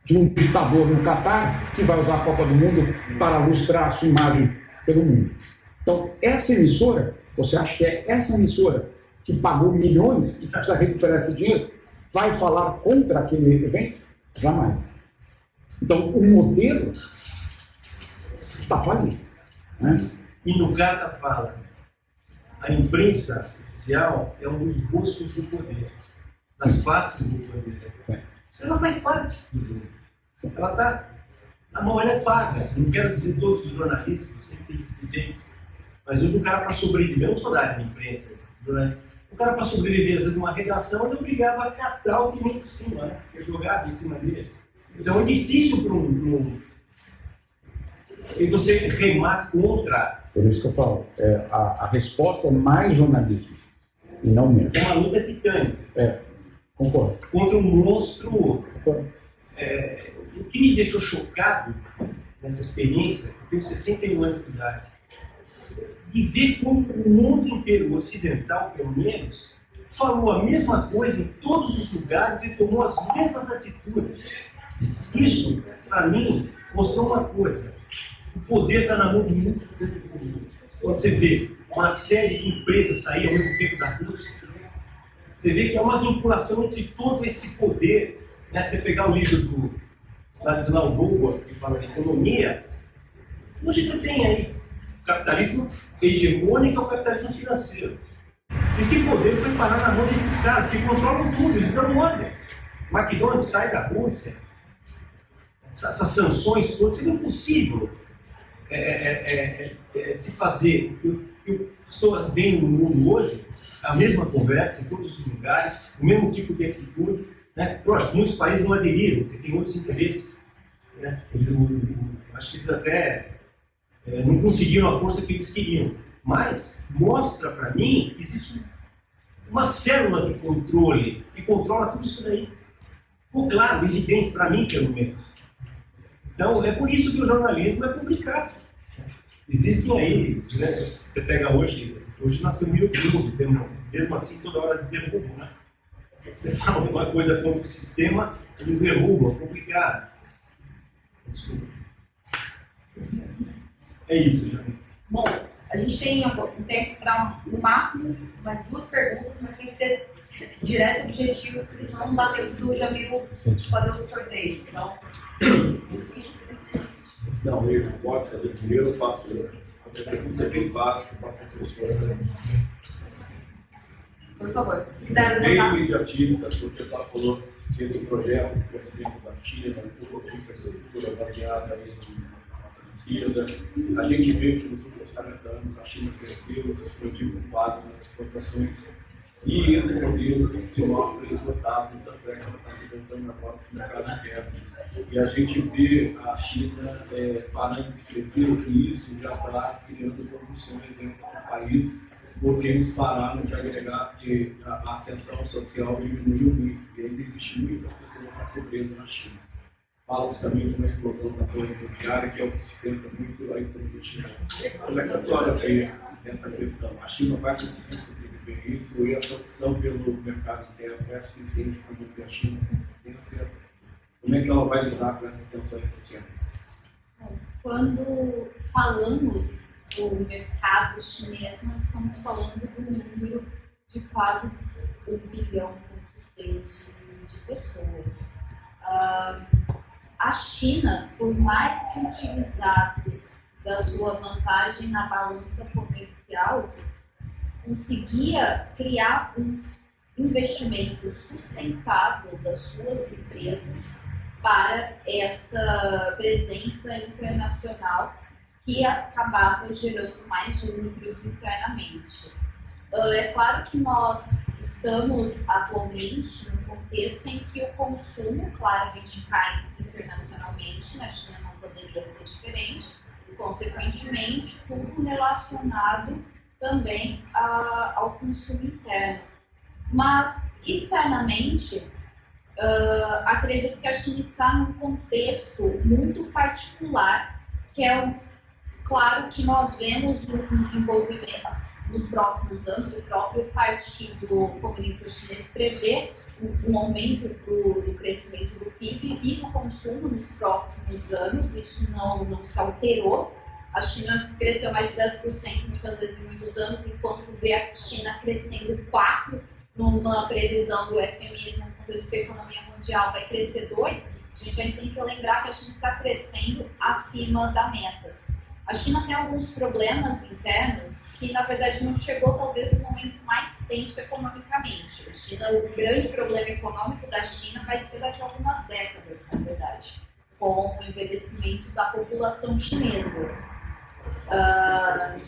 de um ditador no Catar que vai usar a Copa do Mundo para lustrar a sua imagem pelo mundo. Então, essa emissora, você acha que é essa emissora que pagou milhões e que precisa recuperar esse dinheiro, vai falar contra aquele evento? Jamais. Então, o modelo está falido. Né? E no Gata fala, a imprensa oficial é um dos rostos do poder, das faces do poder. Ela faz parte do jogo. Ela está, a mão ela é paga. Não quero dizer todos os jornalistas, eu sempre tenho dissidentes, mas hoje o cara para sobreviver, eu não sou da área de imprensa, o cara para sobreviver às vezes numa redação, ele obrigava a catar o que vem de cima, né? Que é jogado em cima dele. Então é difícil para você remar contra. Por isso que eu falo, a resposta é mais jornalismo e não menos. É uma luta titânica. Concordo. Contra um monstro. O que me deixou chocado nessa experiência, eu tenho 61 anos de idade, de ver como o mundo inteiro, ocidental pelo menos, falou a mesma coisa em todos os lugares e tomou as mesmas atitudes. Isso, para mim, mostrou uma coisa. O poder está na mão de muitos poucos. Quando você vê uma série de empresas sair ao mesmo tempo da Rússia, você vê que há uma vinculação entre todo esse poder. Né? Você pegar o livro do Ladislau Gogol, que fala de economia, hoje você tem aí o capitalismo hegemônico e o capitalismo financeiro. Esse poder foi parar na mão desses caras que controlam tudo, eles dão ordem. McDonald's sai da Rússia, essas sanções todas, seria impossível se fazer. Eu estou vendo no mundo hoje a mesma conversa em todos os lugares, o mesmo tipo de atitude. Né? Lógico, muitos países não aderiram, porque tem outros interesses. Né? Acho que eles até não conseguiram a força que eles queriam. Mas mostra para mim que existe uma célula de controle que controla tudo isso daí. Ficou claro, evidente, para mim, pelo menos. Então, é por isso que o jornalismo é publicado. Existem aí, né, você pega hoje nasceu o YouTube, mesmo assim toda hora eles derrubam, né? Você fala alguma coisa contra o sistema, eles derrubam, é complicado. Desculpa. É isso, né? Bom, a gente tem um tempo para, no máximo, mais 2 perguntas, mas tem que ser direto e objetivo, porque senão não dá tempo do Jamil fazer o sorteio. Então, não, ele pode fazer primeiro, eu faço. A minha pergunta é bem básica para a professora. Por favor, se quiser Bem levantar. imediatista, porque o pessoal falou que esse projeto de crescimento da China, toda a infraestrutura baseada em medicina, a gente vê que nos últimos 40 anos a China cresceu e se explodiu com base nas exportações. E esse modelo se mostra esgotado, tanto é que ela está se voltando agora para o mercado interno. E a gente vê a China parando de crescer, e isso já está criando condições dentro do país, porque eles pararam de agregar, a ascensão social diminuiu muito, e ainda existem muitas pessoas na pobreza na China. Fala-se também de uma explosão da torre imobiliária, que é o que sustenta muito a economia chinesa. Como é que a senhora vê essa questão? A China vai conseguir sobreviver isso, e essa opção pelo mercado interno é suficiente para manter a China com potência? Como é que ela vai lidar com essas tensões sociais? Quando falamos do mercado chinês, nós estamos falando do número de quase 1,6 bilhão de pessoas. A China, por mais que utilizasse da sua vantagem na balança comercial, conseguia criar um investimento sustentável das suas empresas para essa presença internacional que acabava gerando mais lucros internamente. É claro que nós estamos atualmente num contexto em que o consumo claramente cai internacionalmente, na China não poderia ser diferente, e consequentemente tudo relacionado também ao consumo interno. Mas externamente, acredito que a China está num contexto muito particular, que é claro que nós vemos um desenvolvimento nos próximos anos. O próprio Partido Comunista Chinês prevê um aumento do crescimento do PIB e do consumo nos próximos anos. Isso não se alterou. A China cresceu mais de 10% muitas vezes em muitos anos, enquanto vê a China crescendo 4%, numa previsão do FMI, no contexto da economia mundial, vai crescer 2%. A gente tem que lembrar que a China está crescendo acima da meta. A China tem alguns problemas internos que, na verdade, não chegou talvez no momento mais tenso economicamente. A China, o grande problema econômico da China vai ser daqui a algumas décadas, na verdade, com o envelhecimento da população chinesa.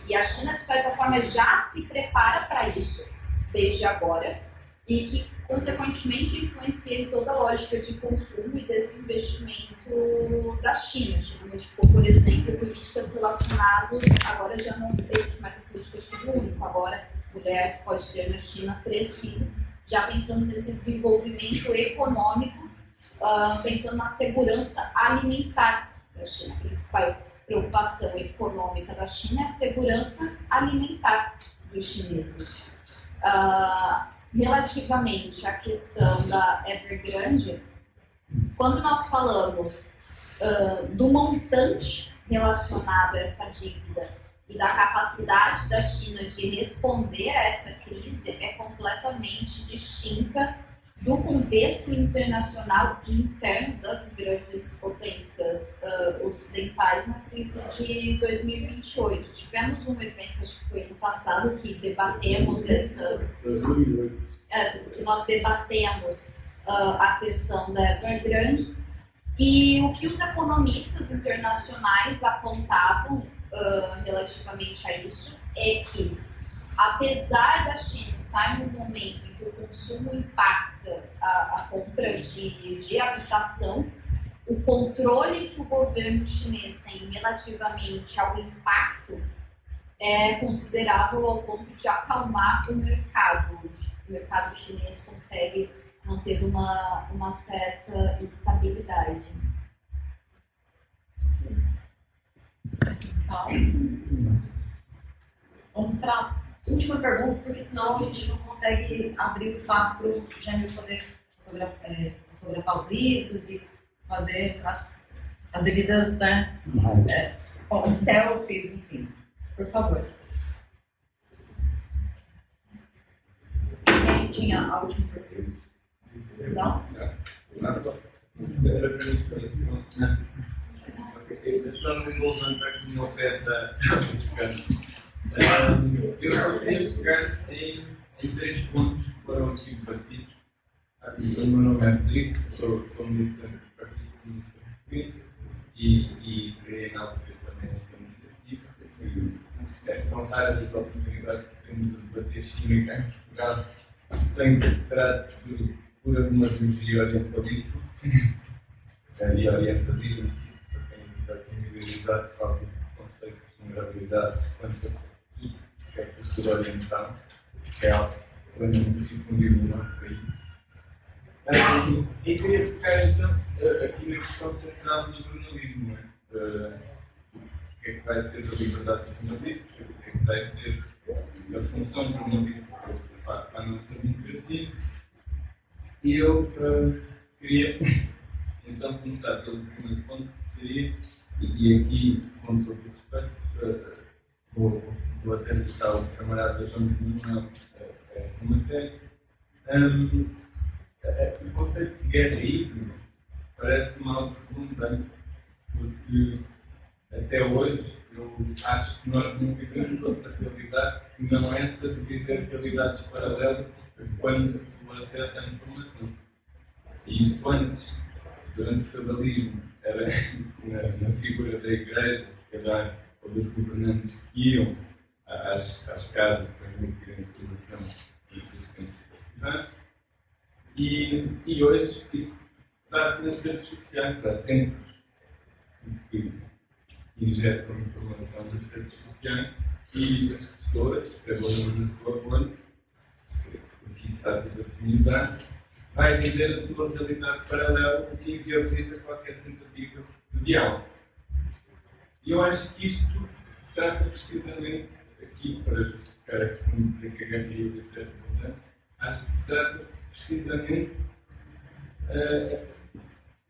E a China, de certa forma, já se prepara para isso desde agora, e que, consequentemente, influencia em toda a lógica de consumo e desinvestimento da China. A China modificou, por exemplo, políticas relacionadas, agora já não existe mais a política de filho único, agora a mulher pode ter na China 3 filhos, já pensando nesse desenvolvimento econômico, pensando na segurança alimentar da China. A principal preocupação econômica da China é a segurança alimentar dos chineses. Relativamente à questão da Evergrande, quando nós falamos do montante relacionado a essa dívida e da capacidade da China de responder a essa crise, é completamente distinta do contexto internacional e interno das grandes potências ocidentais na crise de 2028. Tivemos um evento, acho que foi no passado, que debatemos essa... 2008. Que nós debatemos a questão da Evergrande, e o que os economistas internacionais apontavam relativamente a isso é que, apesar da China estar no momento em que o consumo impacta a compra de habitação, o controle que o governo chinês tem relativamente ao impacto é considerável ao ponto de acalmar o mercado. O mercado chinês consegue manter uma certa estabilidade. Vamos para a última pergunta, porque senão a gente não consegue abrir o espaço para o Jamil poder fotografar os livros e fazer as devidas Bom, selfies, enfim. Por favor. Quem tinha a última pergunta? Não? Estamos envolvendo aqui uma oferta mexicana. Eu só queria pegar em 3 pontos que foram aqui partidos. O meu nome é Felipe, sou militante do Partido Comunista Português e queria enaltecer também esta iniciativa. São raras as oportunidades que temos de debater China cá em Portugal sem que se trate de pura demagogia orientalíssima e orientalismo, para quem tem idealizado falta de conceitos de generalidade quanto a tudo que é cultura oriental, que é algo plenamente difundido no nosso país. E queria focar então aqui na questão central do jornalismo. O que é que vai ser a liberdade do jornalista, o que é que vai ser a função do jornalista para a nossa democracia. E eu queria então começar pelo primeiro ponto, que seria, e aqui, com todo o respeito, vou até citar o camarada João de Manuel esta matéria. O conceito de guerra híbrida parece-me algo redundante, porque até hoje eu acho que nós não vivemos outra realidade que não essa de viver realidades paralelas quando o acesso à informação. E isso antes, durante o feudalismo, era na figura da igreja, se calhar, ou dos governantes que iam às casas para transmitir a informação dos existentes da cidade. E hoje isso dá-se nas redes sociais, há centros que injetam informação nas redes sociais e as pessoas, cada uma na sua bolha, porque isso está tudo afinizado, vai viver a sua realidade paralela, o que inviabiliza qualquer tentativa de diálogo. E eu acho que isto se trata precisamente, aqui para justificar a questão de que a guerra híbrida é importante, acho que se trata precisamente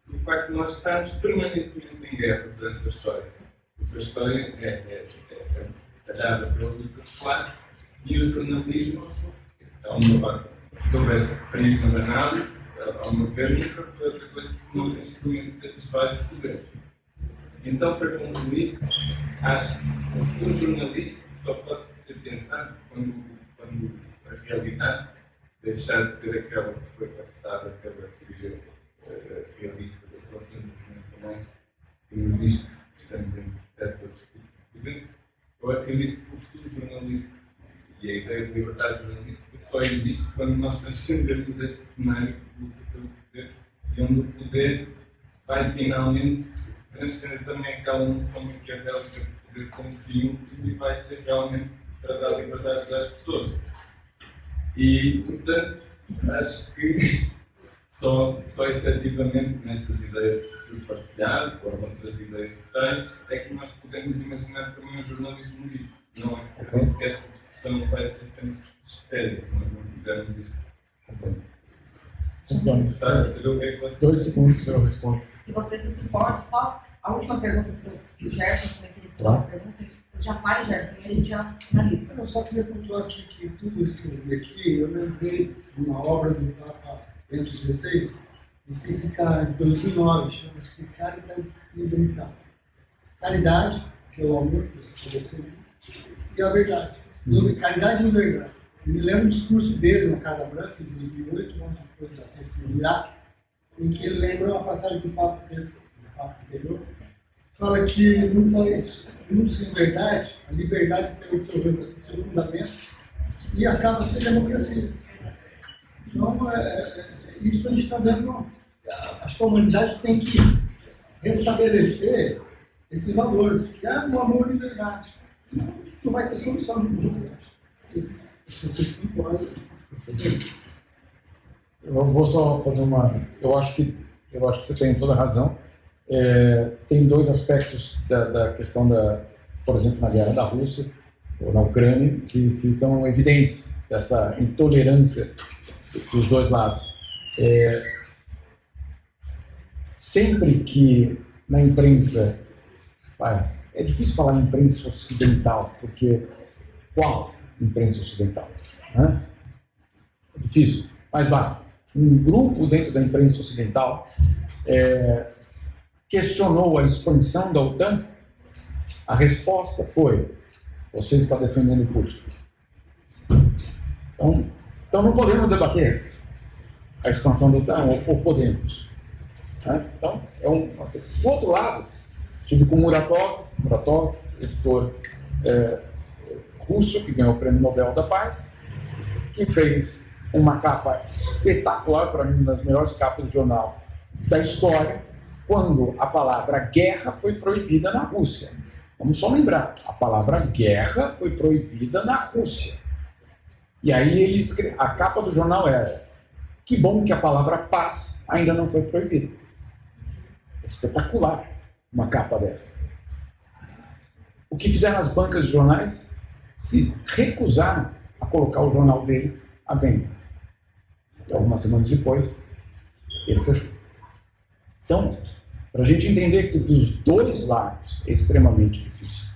do facto de nós estarmos permanentemente em guerra durante a história. Porque a história é talhada pelos intelectuais e o jornalismo, sobre esta prisma de análise, ao meu ver, nunca foi outra coisa senão um instrumento desses vários poderes. Então, para concluir, acho que o futuro jornalístico só pode ser pensado quando a realidade deixar de ser aquela que foi captada pela teoria realista das relações internacionais, que nos diz que estamos em processo de poder. Eu acredito que o futuro jornalístico e a ideia de liberdade jornalística só existe quando nós transcendermos este cenário de luta pelo poder e onde o poder vai finalmente transcender também aquela noção maquiavélica de poder como triunfo e vai ser realmente para dar liberdade às pessoas. E, portanto, acho que só efetivamente nessas ideias de partilhar, ou outras ideias totais, é que nós podemos imaginar também um jornalismo livre. Não é que esta discussão vai ser sempre estéril, se nós não tivermos isto. Antônio, 2 segundos eu respondo. Se você se importa, só a última pergunta para o Gerson, como é que ele falou a pergunta, você já faz, Gerson, e a gente já analisa. Eu só queria pontuar aqui que tudo isso que eu vi aqui, eu lembrei de uma obra do Papa Bento XVI, encíclica de 2009, chama-se Caritas Libertà. Caridade, que é o amor, que você falou sempre, e a verdade. Caridade e verdade. Eu me lembro do discurso dele na Casa Branca, em 2008, onde foi da questão do Iraque, em que ele lembra uma passagem do Papa anterior, fala que num país sem verdade, a liberdade perde seu fundamento e acaba sem democracia. Então, isso a gente está vendo. Acho que a humanidade tem que restabelecer esses valores, que é o amor e a liberdade. Não vai ter solução no mundo. Eu vou só fazer uma. Eu acho que você tem toda a razão. Tem 2 aspectos da questão por exemplo, na guerra da Rússia ou na Ucrânia, que ficam evidentes, dessa intolerância dos 2 lados. Sempre que na imprensa é difícil falar imprensa ocidental, porque qual imprensa ocidental? Né? É difícil, mas vai. Um grupo dentro da imprensa ocidental questionou a expansão da OTAN. A resposta foi: você está defendendo Putin. Então não podemos debater a expansão da OTAN, ou podemos. Né? Então, é uma questão. Do outro lado, tive com Muratov, editor russo, que ganhou o Prêmio Nobel da Paz, que fez uma capa espetacular, para mim, uma das melhores capas de jornal da história, quando a palavra guerra foi proibida na Rússia. Vamos só lembrar, a palavra guerra foi proibida na Rússia. E aí a capa do jornal era: que bom que a palavra paz ainda não foi proibida. É espetacular uma capa dessa. O que fizeram as bancas de jornais? Se recusaram a colocar o jornal dele à venda. E algumas semanas depois, ele fechou. Então, para a gente entender que dos dois lados é extremamente difícil,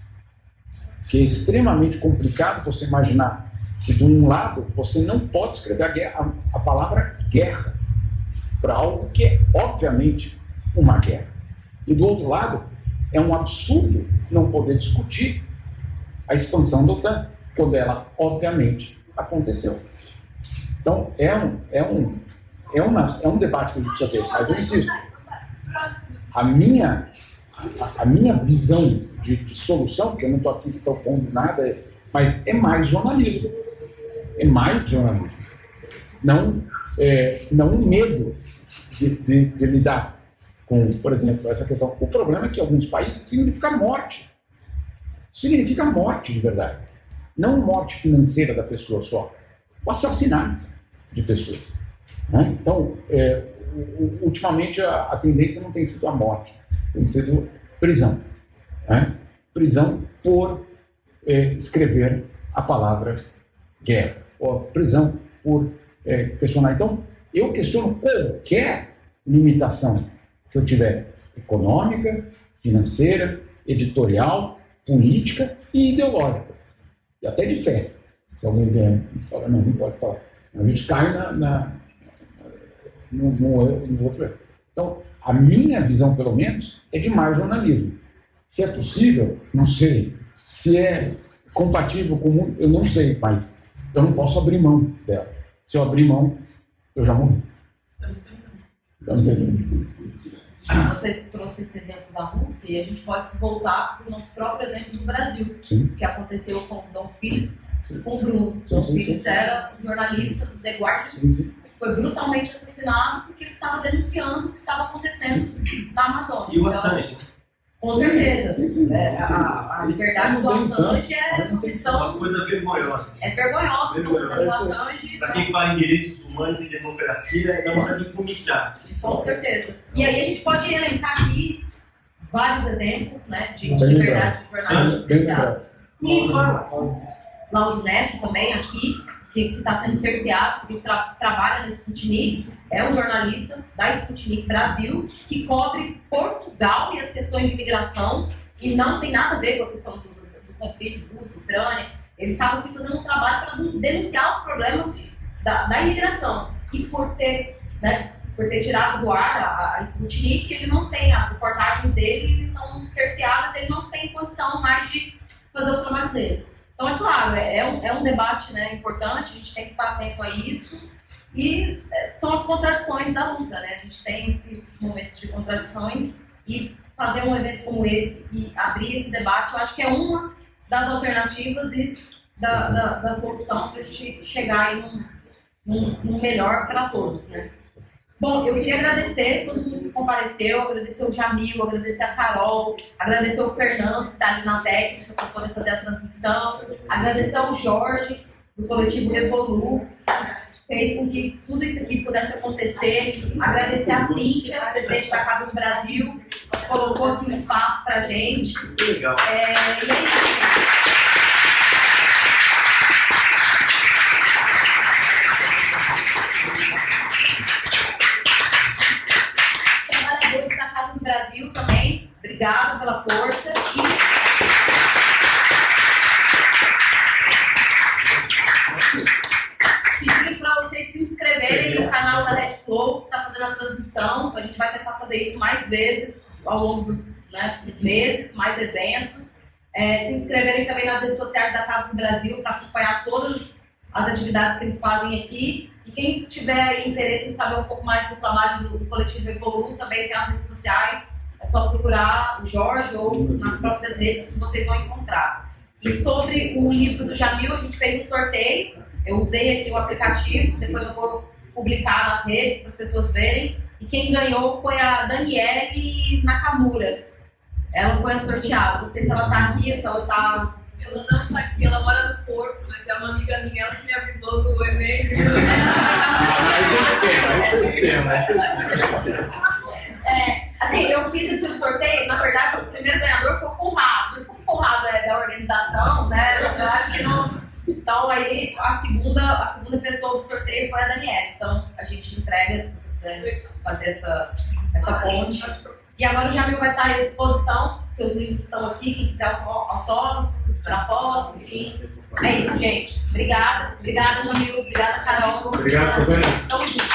que é extremamente complicado você imaginar que de um lado você não pode escrever a palavra guerra para algo que é obviamente uma guerra. E do outro lado, é um absurdo não poder discutir a expansão da OTAN, quando ela obviamente aconteceu. Então é um debate que a gente precisa ter, mas eu insisto, a minha visão de solução, porque eu não estou aqui propondo nada, mas é mais jornalismo. É mais jornalismo. Não um medo de lidar com, por exemplo, essa questão. O problema é que em alguns países significa morte. Significa morte de verdade. Não morte financeira da pessoa só. O assassinato de pessoas. Né? Então, ultimamente a tendência não tem sido a morte, tem sido prisão. Né? Prisão por escrever a palavra guerra, ou prisão por questionar. Então, eu questiono qualquer limitação que eu tiver, econômica, financeira, editorial, política e ideológica, e até de fé. Se alguém vier e fala, não pode falar, senão a gente cai no outro erro. Então, a minha visão, pelo menos, é de mais jornalismo. Se é possível, não sei. Se é compatível com o mundo, eu não sei, mas eu não posso abrir mão dela. Se eu abrir mão, eu já morri. Você trouxe esse exemplo da Rússia e a gente pode voltar para o nosso próprio exemplo do Brasil, Sim. que aconteceu com o Dom Phillips e com o Bruno. Sim, Dom sim, Phillips sim. era um jornalista do The Guardian, Sim. foi brutalmente assassinado porque ele estava denunciando o que estava acontecendo na Amazônia. E o Então, Assange? com certeza. Sim. A liberdade do Assange é uma Uma questão. coisa vergonhosa. É vergonhosa, Vergonhosa. o Assange. Para quem fala em direitos humanos e democracia, é uma hora de vomitar. Com certeza. E aí a gente pode elencar aqui vários exemplos, né, de Bem liberdade de jornalismo Bem cerceado. lembrado. Lauro Neto também aqui, que está sendo cerceado, porque trabalha na Sputnik, é um jornalista da Sputnik Brasil, que cobre Portugal e as questões de imigração, e não tem nada a ver com a questão do conflito Rússia-Ucrânia. Ele estava aqui fazendo um trabalho para denunciar os problemas da imigração. E por ter tirado do ar a Sputnik, ele não tem, as reportagens dele estão cerceadas, ele não tem condição mais de fazer o trabalho dele. Então, é claro, é um debate, né, importante, a gente tem que estar atento a isso, e são as contradições da luta, né? A gente tem esses momentos de contradições, e fazer um evento como esse e abrir esse debate, eu acho que é uma das alternativas e da solução para a gente chegar aí num melhor para todos, né? Bom, eu queria agradecer todo mundo que compareceu, agradecer o Jamil, agradecer a Carol, agradecer o Fernando, que está ali na técnica para poder fazer a transmissão, agradecer ao Jorge, do coletivo Revolu, que fez com que tudo isso aqui pudesse acontecer, agradecer a Cíntia, presidente da Casa do Brasil, que colocou aqui um espaço para a gente. Que legal. E é isso. Trabalhadores da Casa do Brasil também, obrigado pela força. E fazer isso mais vezes ao longo dos meses, mais eventos. Se inscreverem também nas redes sociais da Casa do Brasil para acompanhar todas as atividades que eles fazem aqui. E quem tiver interesse em saber um pouco mais do trabalho do Coletivo Evolu, também tem as redes sociais. É só procurar o Jorge ou nas próprias redes que vocês vão encontrar. E sobre o livro do Jamil, a gente fez um sorteio. Eu usei aqui o aplicativo, depois eu vou publicar nas redes para as pessoas verem. E quem ganhou foi a Daniele Nakamura. Ela foi a sorteada. Não sei se ela está aqui, se ela está... Ela não está aqui, ela mora no Porto, mas é uma amiga minha, ela que me avisou do evento. Assim, eu fiz aqui o sorteio, na verdade, o primeiro ganhador foi o Conrado, mas como o Conrado é da organização, né, eu acho que não... Então, aí, a segunda pessoa do sorteio foi a Daniela. Então, a gente entrega, se você quiser fazer essa ponte. E agora o Jamil vai estar à disposição, porque os livros estão aqui, quem quiser autógrafo, tirar foto, enfim. É isso, gente. Obrigada. Obrigada, Jamil. Obrigada, Carol. Obrigado, Silvana. Tamo junto.